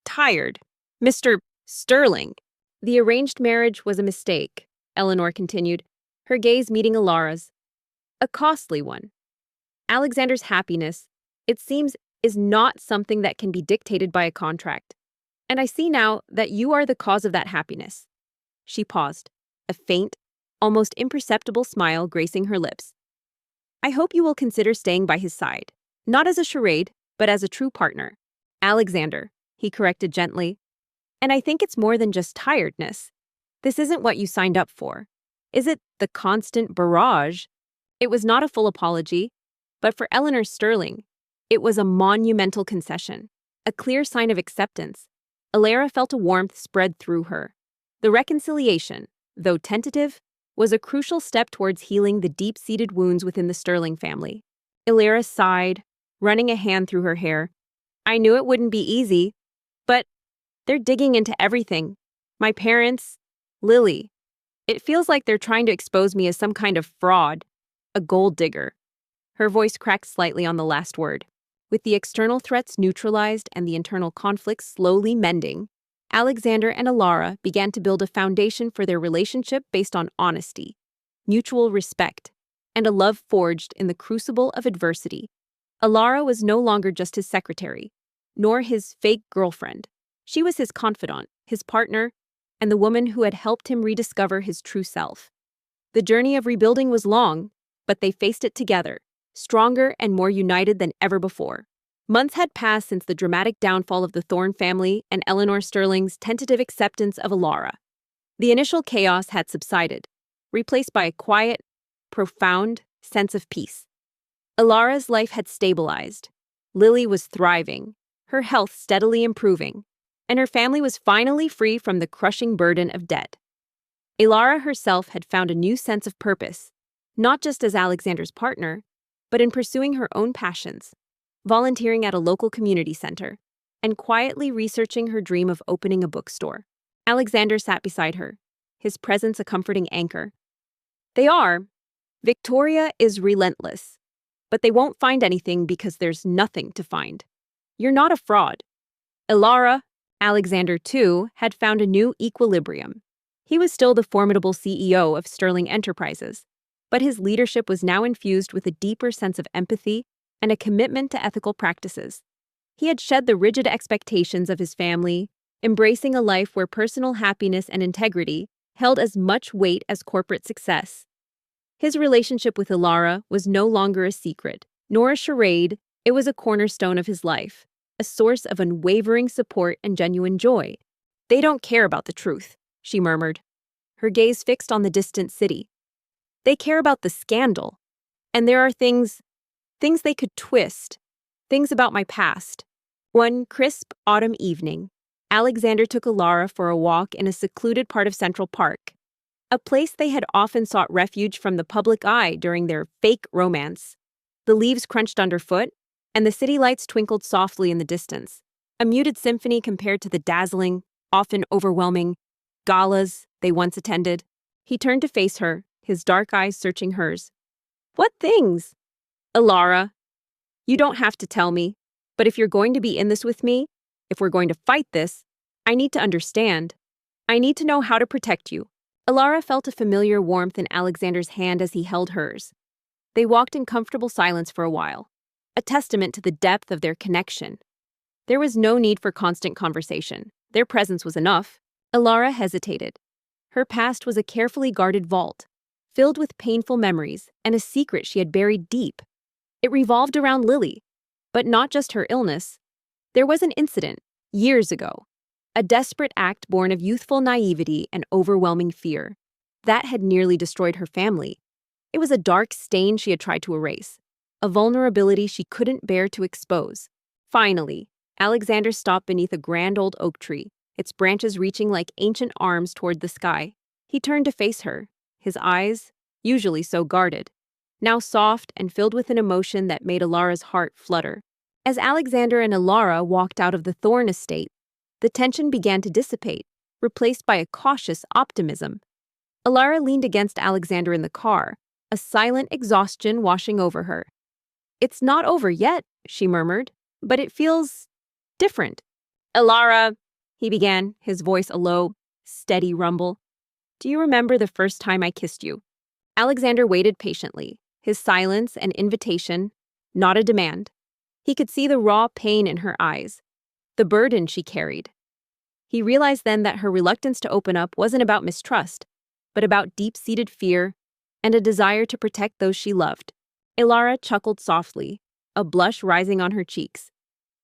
tired. Mr. Sterling. The arranged marriage was a mistake, Eleanor continued, her gaze meeting Ilara's. A costly one. Alexander's happiness, it seems, is not something that can be dictated by a contract. And I see now that you are the cause of that happiness. She paused, a faint, almost imperceptible smile gracing her lips. I hope you will consider staying by his side, not as a charade, but as a true partner. Alexander, he corrected gently. And I think it's more than just tiredness. This isn't what you signed up for. Is it the constant barrage? It was not a full apology, but for Eleanor Sterling, it was a monumental concession, a clear sign of acceptance. Ilara felt a warmth spread through her. The reconciliation, though tentative, was a crucial step towards healing the deep-seated wounds within the Sterling family. Ilara sighed, running a hand through her hair. I knew it wouldn't be easy, but they're digging into everything. My parents, Lily. It feels like they're trying to expose me as some kind of fraud, a gold digger. Her voice cracked slightly on the last word. With the external threats neutralized and the internal conflicts slowly mending, Alexander and Ilara began to build a foundation for their relationship based on honesty, mutual respect, and a love forged in the crucible of adversity. Ilara was no longer just his secretary, nor his fake girlfriend. She was his confidant, his partner, and the woman who had helped him rediscover his true self. The journey of rebuilding was long, but they faced it together, stronger and more united than ever before. Months had passed since the dramatic downfall of the Thorne family and Eleanor Sterling's tentative acceptance of Ilara. The initial chaos had subsided, replaced by a quiet, profound sense of peace. Ilara's life had stabilized. Lily was thriving, her health steadily improving, and her family was finally free from the crushing burden of debt. Ilara herself had found a new sense of purpose, not just as Alexander's partner, but in pursuing her own passions, volunteering at a local community center, and quietly researching her dream of opening a bookstore. Alexander sat beside her, his presence a comforting anchor. They are. Victoria is relentless, but they won't find anything because there's nothing to find. You're not a fraud. Ilara, Alexander too, had found a new equilibrium. He was still the formidable CEO of Sterling Enterprises, but his leadership was now infused with a deeper sense of empathy and a commitment to ethical practices. He had shed the rigid expectations of his family, embracing a life where personal happiness and integrity held as much weight as corporate success. His relationship with Ilara was no longer a secret, nor a charade. It was a cornerstone of his life, a source of unwavering support and genuine joy. They don't care about the truth, she murmured, her gaze fixed on the distant city. They care about the scandal. And there are things they could twist, things about my past. One crisp autumn evening, Alexander took Ilara for a walk in a secluded part of Central Park, a place they had often sought refuge from the public eye during their fake romance. The leaves crunched underfoot, and the city lights twinkled softly in the distance, a muted symphony compared to the dazzling, often overwhelming, galas they once attended. He turned to face her, his dark eyes searching hers. What things? Ilara, you don't have to tell me, but if you're going to be in this with me, if we're going to fight this, I need to understand. I need to know how to protect you. Ilara felt a familiar warmth in Alexander's hand as he held hers. They walked in comfortable silence for a while, a testament to the depth of their connection. There was no need for constant conversation. Their presence was enough. Ilara hesitated. Her past was a carefully guarded vault, filled with painful memories and a secret she had buried deep. It revolved around Lily, but not just her illness. There was an incident, years ago, a desperate act born of youthful naivety and overwhelming fear. That had nearly destroyed her family. It was a dark stain she had tried to erase, a vulnerability she couldn't bear to expose. Finally, Alexander stopped beneath a grand old oak tree, its branches reaching like ancient arms toward the sky. He turned to face her, his eyes, usually so guarded, now soft and filled with an emotion that made Ilara's heart flutter. As Alexander and Ilara walked out of the Thorn estate, the tension began to dissipate, replaced by a cautious optimism. Ilara leaned against Alexander in the car, a silent exhaustion washing over her. It's not over yet, she murmured, but it feels different. Ilara, he began, his voice a low, steady rumble. Do you remember the first time I kissed you? Alexander waited patiently, his silence an invitation, not a demand. He could see the raw pain in her eyes, the burden she carried. He realized then that her reluctance to open up wasn't about mistrust, but about deep-seated fear and a desire to protect those she loved. Ilara chuckled softly, a blush rising on her cheeks.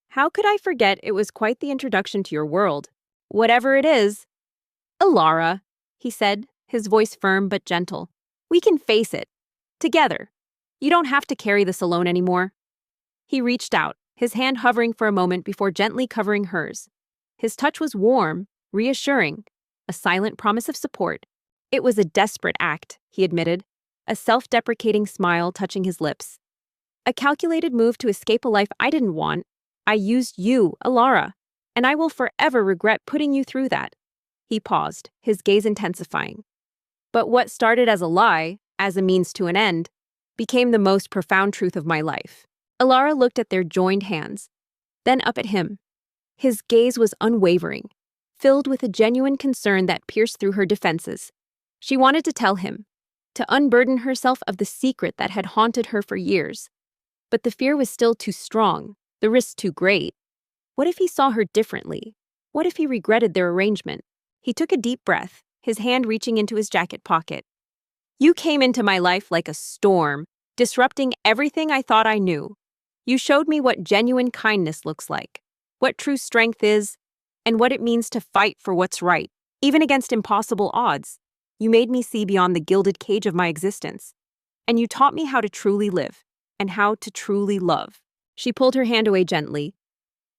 How could I forget it was quite the introduction to your world? Whatever it is. Ilara, he said, his voice firm but gentle. We can face it. Together. You don't have to carry this alone anymore. He reached out, his hand hovering for a moment before gently covering hers. His touch was warm, reassuring, a silent promise of support. It was a desperate act, he admitted, a self-deprecating smile touching his lips. A calculated move to escape a life I didn't want. I used you, Ilara, and I will forever regret putting you through that. He paused, his gaze intensifying. But what started as a lie, as a means to an end, became the most profound truth of my life. Ilara looked at their joined hands, then up at him. His gaze was unwavering, filled with a genuine concern that pierced through her defenses. She wanted to tell him, to unburden herself of the secret that had haunted her for years. But the fear was still too strong, the risk too great. What if he saw her differently? What if he regretted their arrangement? He took a deep breath, his hand reaching into his jacket pocket. You came into my life like a storm, disrupting everything I thought I knew. You showed me what genuine kindness looks like, what true strength is, and what it means to fight for what's right, even against impossible odds. You made me see beyond the gilded cage of my existence. And you taught me how to truly live, and how to truly love. She pulled her hand away gently.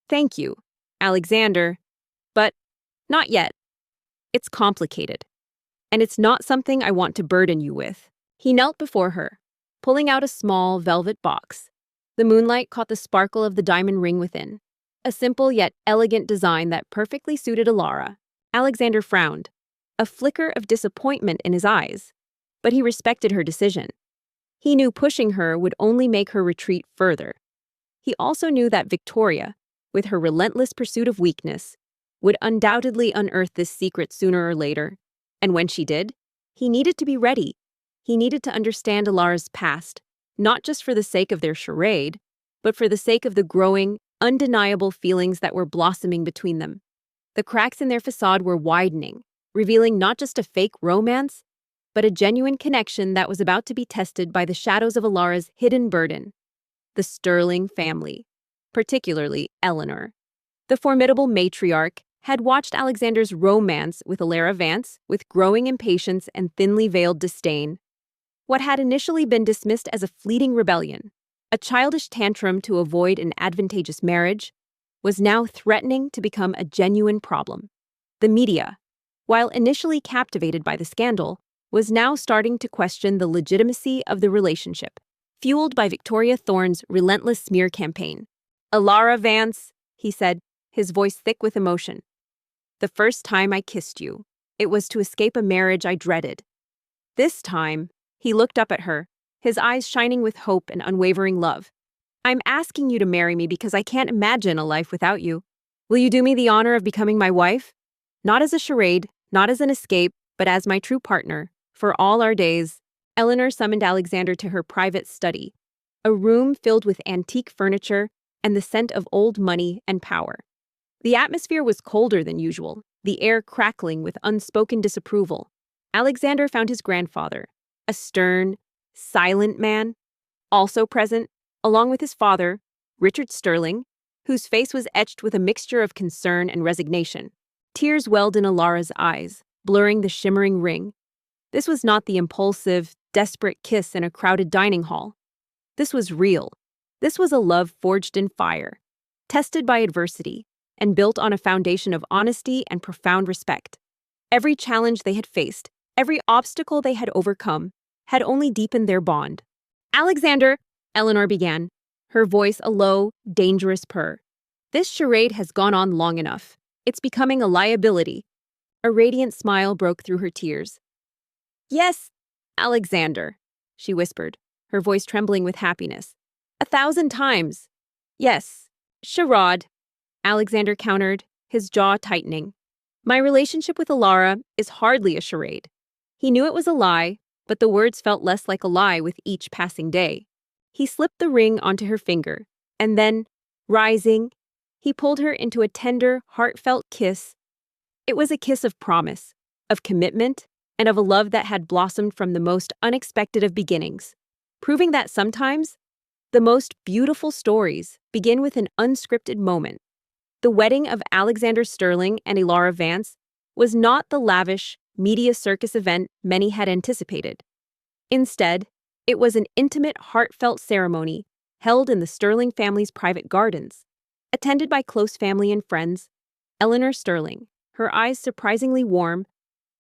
Thank you, Alexander. But not yet. It's complicated. and it's not something I want to burden you with." He knelt before her, pulling out a small velvet box. The moonlight caught the sparkle of the diamond ring within, a simple yet elegant design that perfectly suited Alara. Alexander frowned, a flicker of disappointment in his eyes, but he respected her decision. He knew pushing her would only make her retreat further. He also knew that Victoria, with her relentless pursuit of weakness, would undoubtedly unearth this secret sooner or later, and when she did, he needed to be ready. He needed to understand Alara's past, not just for the sake of their charade, but for the sake of the growing, undeniable feelings that were blossoming between them. The cracks in their facade were widening, revealing not just a fake romance, but a genuine connection that was about to be tested by the shadows of Alara's hidden burden: the Sterling family, particularly Eleanor. The formidable matriarch had watched Alexander's romance with Alara Vance with growing impatience and thinly veiled disdain. What had initially been dismissed as a fleeting rebellion, a childish tantrum to avoid an advantageous marriage, was now threatening to become a genuine problem. The media, while initially captivated by the scandal, was now starting to question the legitimacy of the relationship, fueled by Victoria Thorne's relentless smear campaign. "Alara Vance," he said, his voice thick with emotion. "The first time I kissed you, it was to escape a marriage I dreaded. This time," he looked up at her, his eyes shining with hope and unwavering love, "I'm asking you to marry me because I can't imagine a life without you. Will you do me the honor of becoming my wife? Not as a charade, not as an escape, but as my true partner, for all our days." Eleanor summoned Alexander to her private study, a room filled with antique furniture and the scent of old money and power. The atmosphere was colder than usual, the air crackling with unspoken disapproval. Alexander found his grandfather, a stern, silent man, also present, along with his father, Richard Sterling, whose face was etched with a mixture of concern and resignation. Tears welled in Alara's eyes, blurring the shimmering ring. This was not the impulsive, desperate kiss in a crowded dining hall. This was real. This was a love forged in fire, tested by adversity, and built on a foundation of honesty and profound respect. Every challenge they had faced, every obstacle they had overcome, had only deepened their bond. "Alexander," Eleanor began, her voice a low, dangerous purr. "This charade has gone on long enough. It's becoming a liability." A radiant smile broke through her tears. "Yes, Alexander," she whispered, her voice trembling with happiness. "1,000 times. Yes, charade," Alexander countered, his jaw tightening. "My relationship with Alara is hardly a charade." He knew it was a lie, but the words felt less like a lie with each passing day. He slipped the ring onto her finger, and then, rising, he pulled her into a tender, heartfelt kiss. It was a kiss of promise, of commitment, and of a love that had blossomed from the most unexpected of beginnings, proving that sometimes the most beautiful stories begin with an unscripted moment. The wedding of Alexander Sterling and Alara Vance was not the lavish, media circus event many had anticipated. Instead, it was an intimate, heartfelt ceremony held in the Sterling family's private gardens. Attended by close family and friends, Eleanor Sterling, her eyes surprisingly warm,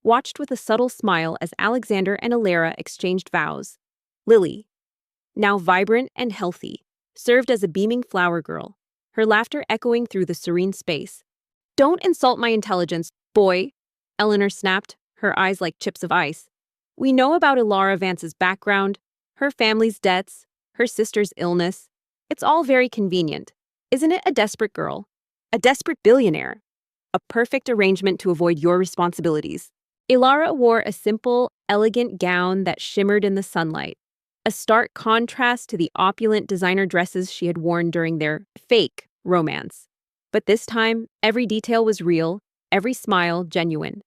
watched with a subtle smile as Alexander and Alara exchanged vows. Lily, now vibrant and healthy, served as a beaming flower girl, her laughter echoing through the serene space. "Don't insult my intelligence, boy," Eleanor snapped, her eyes like chips of ice. "We know about Alara Vance's background, her family's debts, her sister's illness. It's all very convenient. Isn't it a desperate girl? A desperate billionaire? A perfect arrangement to avoid your responsibilities." Alara wore a simple, elegant gown that shimmered in the sunlight, a stark contrast to the opulent designer dresses she had worn during their fake romance. But this time, every detail was real, every smile genuine.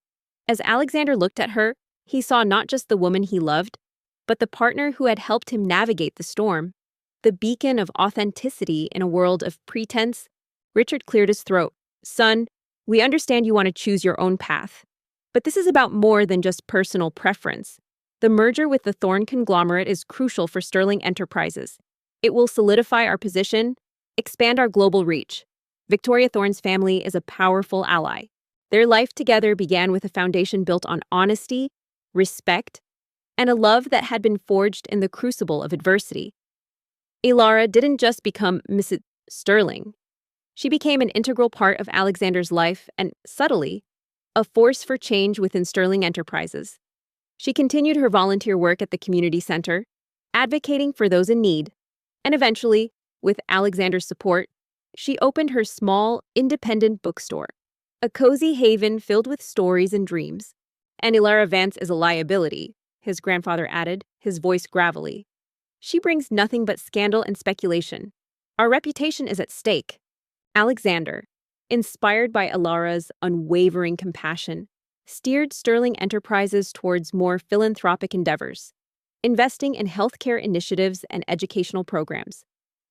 As Alexander looked at her, he saw not just the woman he loved, but the partner who had helped him navigate the storm. The beacon of authenticity in a world of pretense. Richard cleared his throat. "Son, we understand you want to choose your own path. But this is about more than just personal preference. The merger with the Thorne conglomerate is crucial for Sterling Enterprises. It will solidify our position, expand our global reach. Victoria Thorne's family is a powerful ally. Their life together began with a foundation built on honesty, respect, and a love that had been forged in the crucible of adversity. Ilara didn't just become Mrs. Sterling. She became an integral part of Alexander's life and, subtly, a force for change within Sterling Enterprises. She continued her volunteer work at the community center, advocating for those in need, and eventually, with Alexander's support, she opened her small, independent bookstore, a cozy haven filled with stories and dreams. And Ilara Vance is a liability, his grandfather added, his voice gravelly. She brings nothing but scandal and speculation. Our reputation is at stake. Alexander, inspired by Ilara's unwavering compassion, steered Sterling Enterprises towards more philanthropic endeavors, investing in healthcare initiatives and educational programs,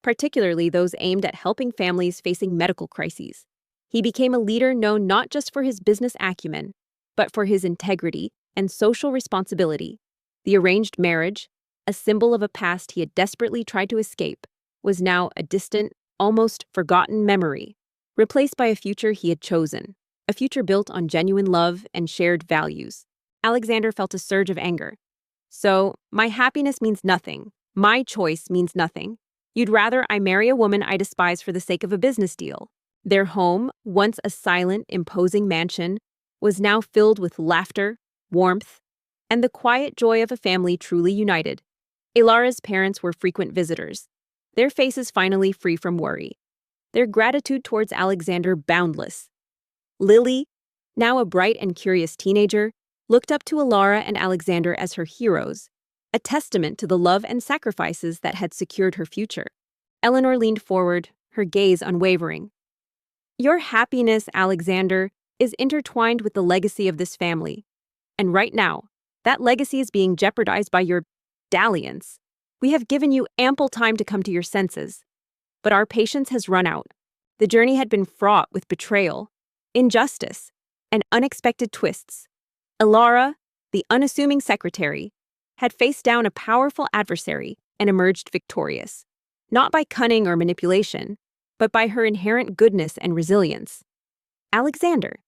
particularly those aimed at helping families facing medical crises. He became a leader known not just for his business acumen, but for his integrity and social responsibility. The arranged marriage, a symbol of a past he had desperately tried to escape, was now a distant, almost forgotten memory, replaced by a future he had chosen, a future built on genuine love and shared values. Alexander felt a surge of anger. So, my happiness means nothing. My choice means nothing. You'd rather I marry a woman I despise for the sake of a business deal. Their home, once a silent, imposing mansion, was now filled with laughter, warmth, and the quiet joy of a family truly united. Ilara's parents were frequent visitors, their faces finally free from worry, their gratitude towards Alexander boundless. Lily, now a bright and curious teenager, looked up to Ilara and Alexander as her heroes, a testament to the love and sacrifices that had secured her future. Eleanor leaned forward, her gaze unwavering. Your happiness, Alexander, is intertwined with the legacy of this family. And right now, that legacy is being jeopardized by your dalliance. We have given you ample time to come to your senses. But our patience has run out. The journey had been fraught with betrayal, injustice, and unexpected twists. Ilara, the unassuming secretary, had faced down a powerful adversary and emerged victorious, not by cunning or manipulation, but by her inherent goodness and resilience. Alexander,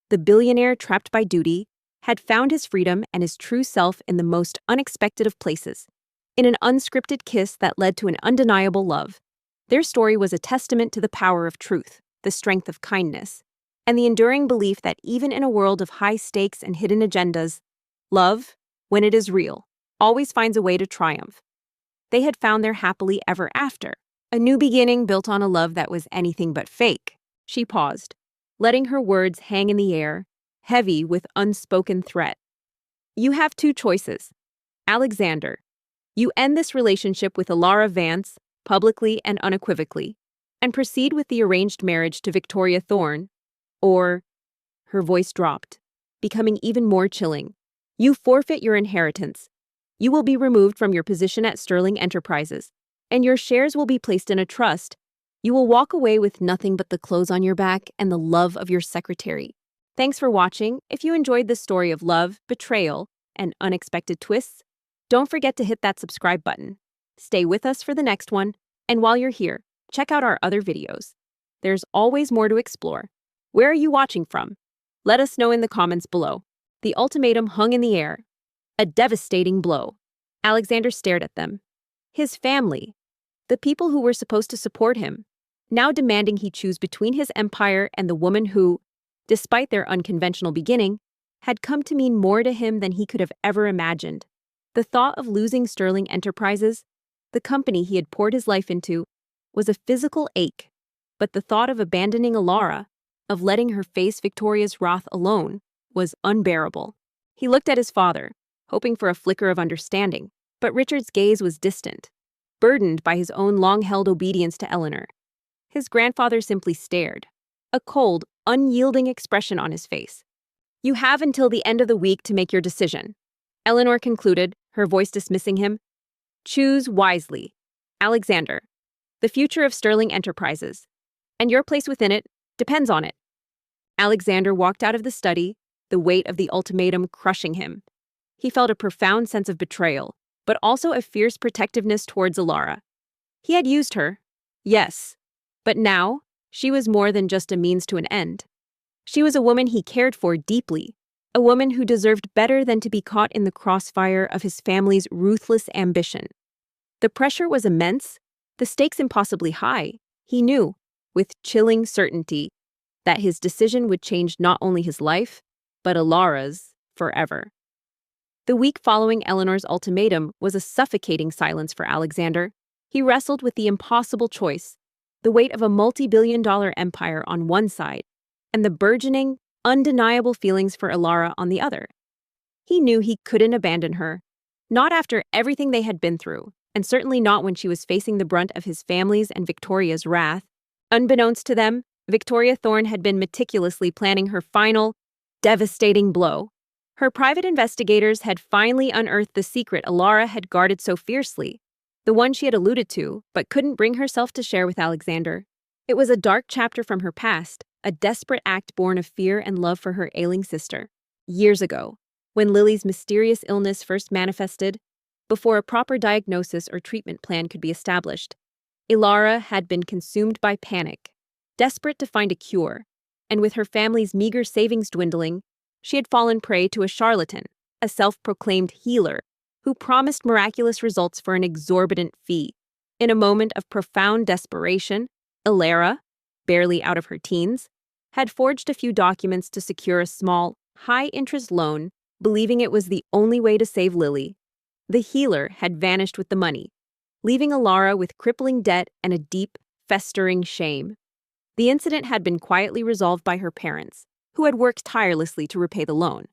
the billionaire trapped by duty, had found his freedom and his true self in the most unexpected of places, in an unscripted kiss that led to an undeniable love. Their story was a testament to the power of truth, the strength of kindness, and the enduring belief that even in a world of high stakes and hidden agendas, love, when it is real, always finds a way to triumph. They had found their happily ever after, a new beginning built on a love that was anything but fake. She paused, letting her words hang in the air, heavy with unspoken threat. You have two choices. Alexander, you end this relationship with Ilara Vance, publicly and unequivocally, and proceed with the arranged marriage to Victoria Thorne, or, her voice dropped, becoming even more chilling, you forfeit your inheritance. You will be removed from your position at Sterling Enterprises, and your shares will be placed in a trust. You will walk away with nothing but the clothes on your back and the love of your secretary. Thanks for watching. If you enjoyed this story of love, betrayal, and unexpected twists, don't forget to hit that subscribe button. Stay with us for the next one, and while you're here, check out our other videos. There's always more to explore. Where are you watching from? Let us know in the comments below. The ultimatum hung in the air. A devastating blow. Alexander stared at them. His family, the people who were supposed to support him, now demanding he choose between his empire and the woman who, despite their unconventional beginning, had come to mean more to him than he could have ever imagined. The thought of losing Sterling Enterprises, the company he had poured his life into, was a physical ache, but the thought of abandoning Ilara, of letting her face Victoria's wrath alone, was unbearable. He looked at his father, hoping for a flicker of understanding, but Richard's gaze was distant, burdened by his own long-held obedience to Eleanor. His grandfather simply stared, a cold, unyielding expression on his face. You have until the end of the week to make your decision, Eleanor concluded, her voice dismissing him. Choose wisely, Alexander. The future of Sterling Enterprises, and your place within it, depends on it. Alexander walked out of the study, the weight of the ultimatum crushing him. He felt a profound sense of betrayal, but also a fierce protectiveness towards Ilara. He had used her, yes, but now she was more than just a means to an end. She was a woman he cared for deeply, a woman who deserved better than to be caught in the crossfire of his family's ruthless ambition. The pressure was immense, the stakes impossibly high. He knew, with chilling certainty, that his decision would change not only his life, but Alara's forever. The week following Eleanor's ultimatum was a suffocating silence for Alexander. He wrestled with the impossible choice, the weight of a multi-billion-dollar empire on one side, and the burgeoning, undeniable feelings for Alara on the other. He knew he couldn't abandon her, not after everything they had been through, and certainly not when she was facing the brunt of his family's and Victoria's wrath. Unbeknownst to them, Victoria Thorne had been meticulously planning her final, devastating blow. Her private investigators had finally unearthed the secret Alara had guarded so fiercely, the one she had alluded to, but couldn't bring herself to share with Alexander. It was a dark chapter from her past, a desperate act born of fear and love for her ailing sister. Years ago, when Lily's mysterious illness first manifested, before a proper diagnosis or treatment plan could be established, Alara had been consumed by panic, desperate to find a cure, and with her family's meager savings dwindling, she had fallen prey to a charlatan, a self-proclaimed healer, who promised miraculous results for an exorbitant fee. In a moment of profound desperation, Alara, barely out of her teens, had forged a few documents to secure a small, high-interest loan, believing it was the only way to save Lily. The healer had vanished with the money, leaving Alara with crippling debt and a deep, festering shame. The incident had been quietly resolved by her parents, who had worked tirelessly to repay the loan.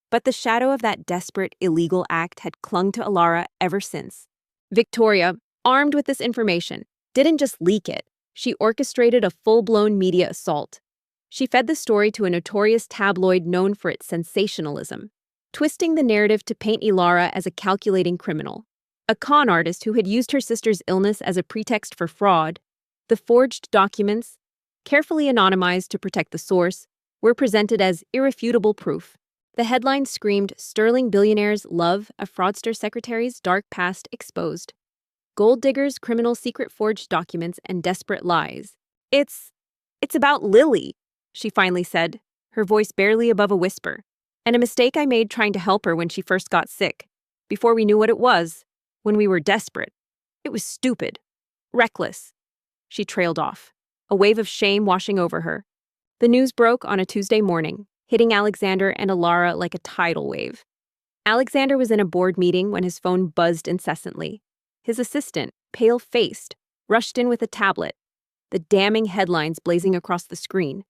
But the shadow of that desperate, illegal act had clung to Alara ever since. Victoria, armed with this information, didn't just leak it. She orchestrated a full-blown media assault. She fed the story to a notorious tabloid known for its sensationalism, twisting the narrative to paint Alara as a calculating criminal, a con artist who had used her sister's illness as a pretext for fraud. The forged documents, carefully anonymized to protect the source, were presented as irrefutable proof. The headline screamed, "Sterling billionaires love a fraudster secretary's dark past exposed. Gold diggers, criminal secret forged documents, and desperate lies." It's about Lily," she finally said, her voice barely above a whisper. "And a mistake I made trying to help her when she first got sick, before we knew what it was, when we were desperate. It was stupid. Reckless." She trailed off, a wave of shame washing over her. The news broke on a Tuesday morning, hitting Alexander and Alara like a tidal wave. Alexander was in a board meeting when his phone buzzed incessantly. His assistant, pale-faced, rushed in with a tablet, the damning headlines blazing across the screen.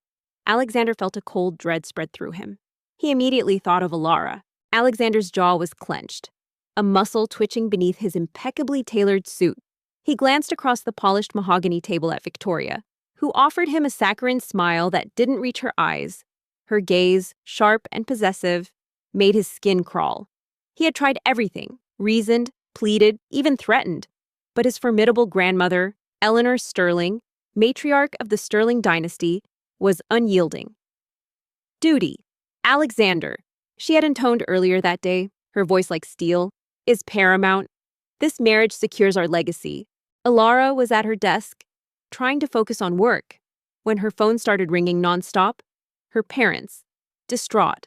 Alexander felt a cold dread spread through him. He immediately thought of Alara. Alexander's jaw was clenched, a muscle twitching beneath his impeccably tailored suit. He glanced across the polished mahogany table at Victoria, who offered him a saccharine smile that didn't reach her eyes. Her gaze, sharp and possessive, made his skin crawl. He had tried everything, reasoned, pleaded, even threatened. But his formidable grandmother, Eleanor Sterling, matriarch of the Sterling dynasty, was unyielding. "Duty, Alexander," she had intoned earlier that day, her voice like steel, "is paramount. This marriage secures our legacy." Alara was at her desk, trying to focus on work, when her phone started ringing nonstop. Her parents, distraught,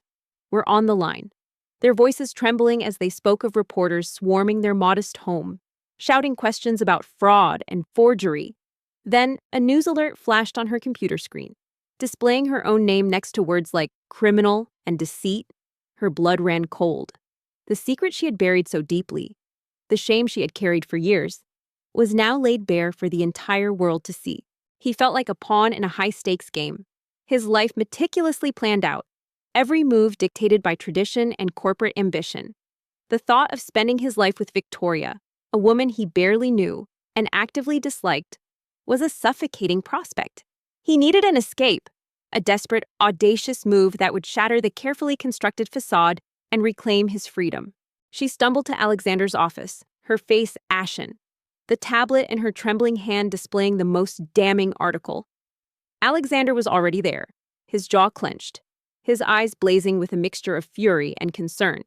were on the line, their voices trembling as they spoke of reporters swarming their modest home, shouting questions about fraud and forgery. Then, a news alert flashed on her computer screen, displaying her own name next to words like criminal and deceit. Her blood ran cold. The secret she had buried so deeply, the shame she had carried for years, was now laid bare for the entire world to see. He felt like a pawn in a high-stakes game, his life meticulously planned out, every move dictated by tradition and corporate ambition. The thought of spending his life with Victoria, a woman he barely knew and actively disliked, was a suffocating prospect. He needed an escape, a desperate, audacious move that would shatter the carefully constructed facade and reclaim his freedom. She stumbled to Alexander's office, her face ashen, the tablet in her trembling hand displaying the most damning article. Alexander was already there, his jaw clenched, his eyes blazing with a mixture of fury and concern.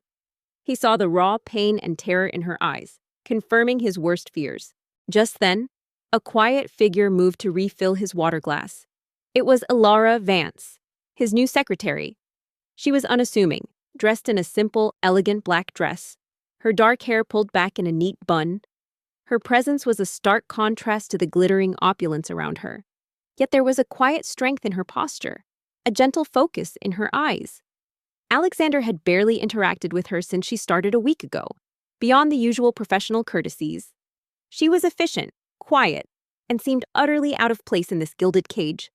He saw the raw pain and terror in her eyes, confirming his worst fears. Just then, a quiet figure moved to refill his water glass. It was Alara Vance, his new secretary. She was unassuming, dressed in a simple, elegant black dress, her dark hair pulled back in a neat bun. Her presence was a stark contrast to the glittering opulence around her. Yet there was a quiet strength in her posture, a gentle focus in her eyes. Alexander had barely interacted with her since she started a week ago, beyond the usual professional courtesies. She was efficient, quiet, and seemed utterly out of place in this gilded cage.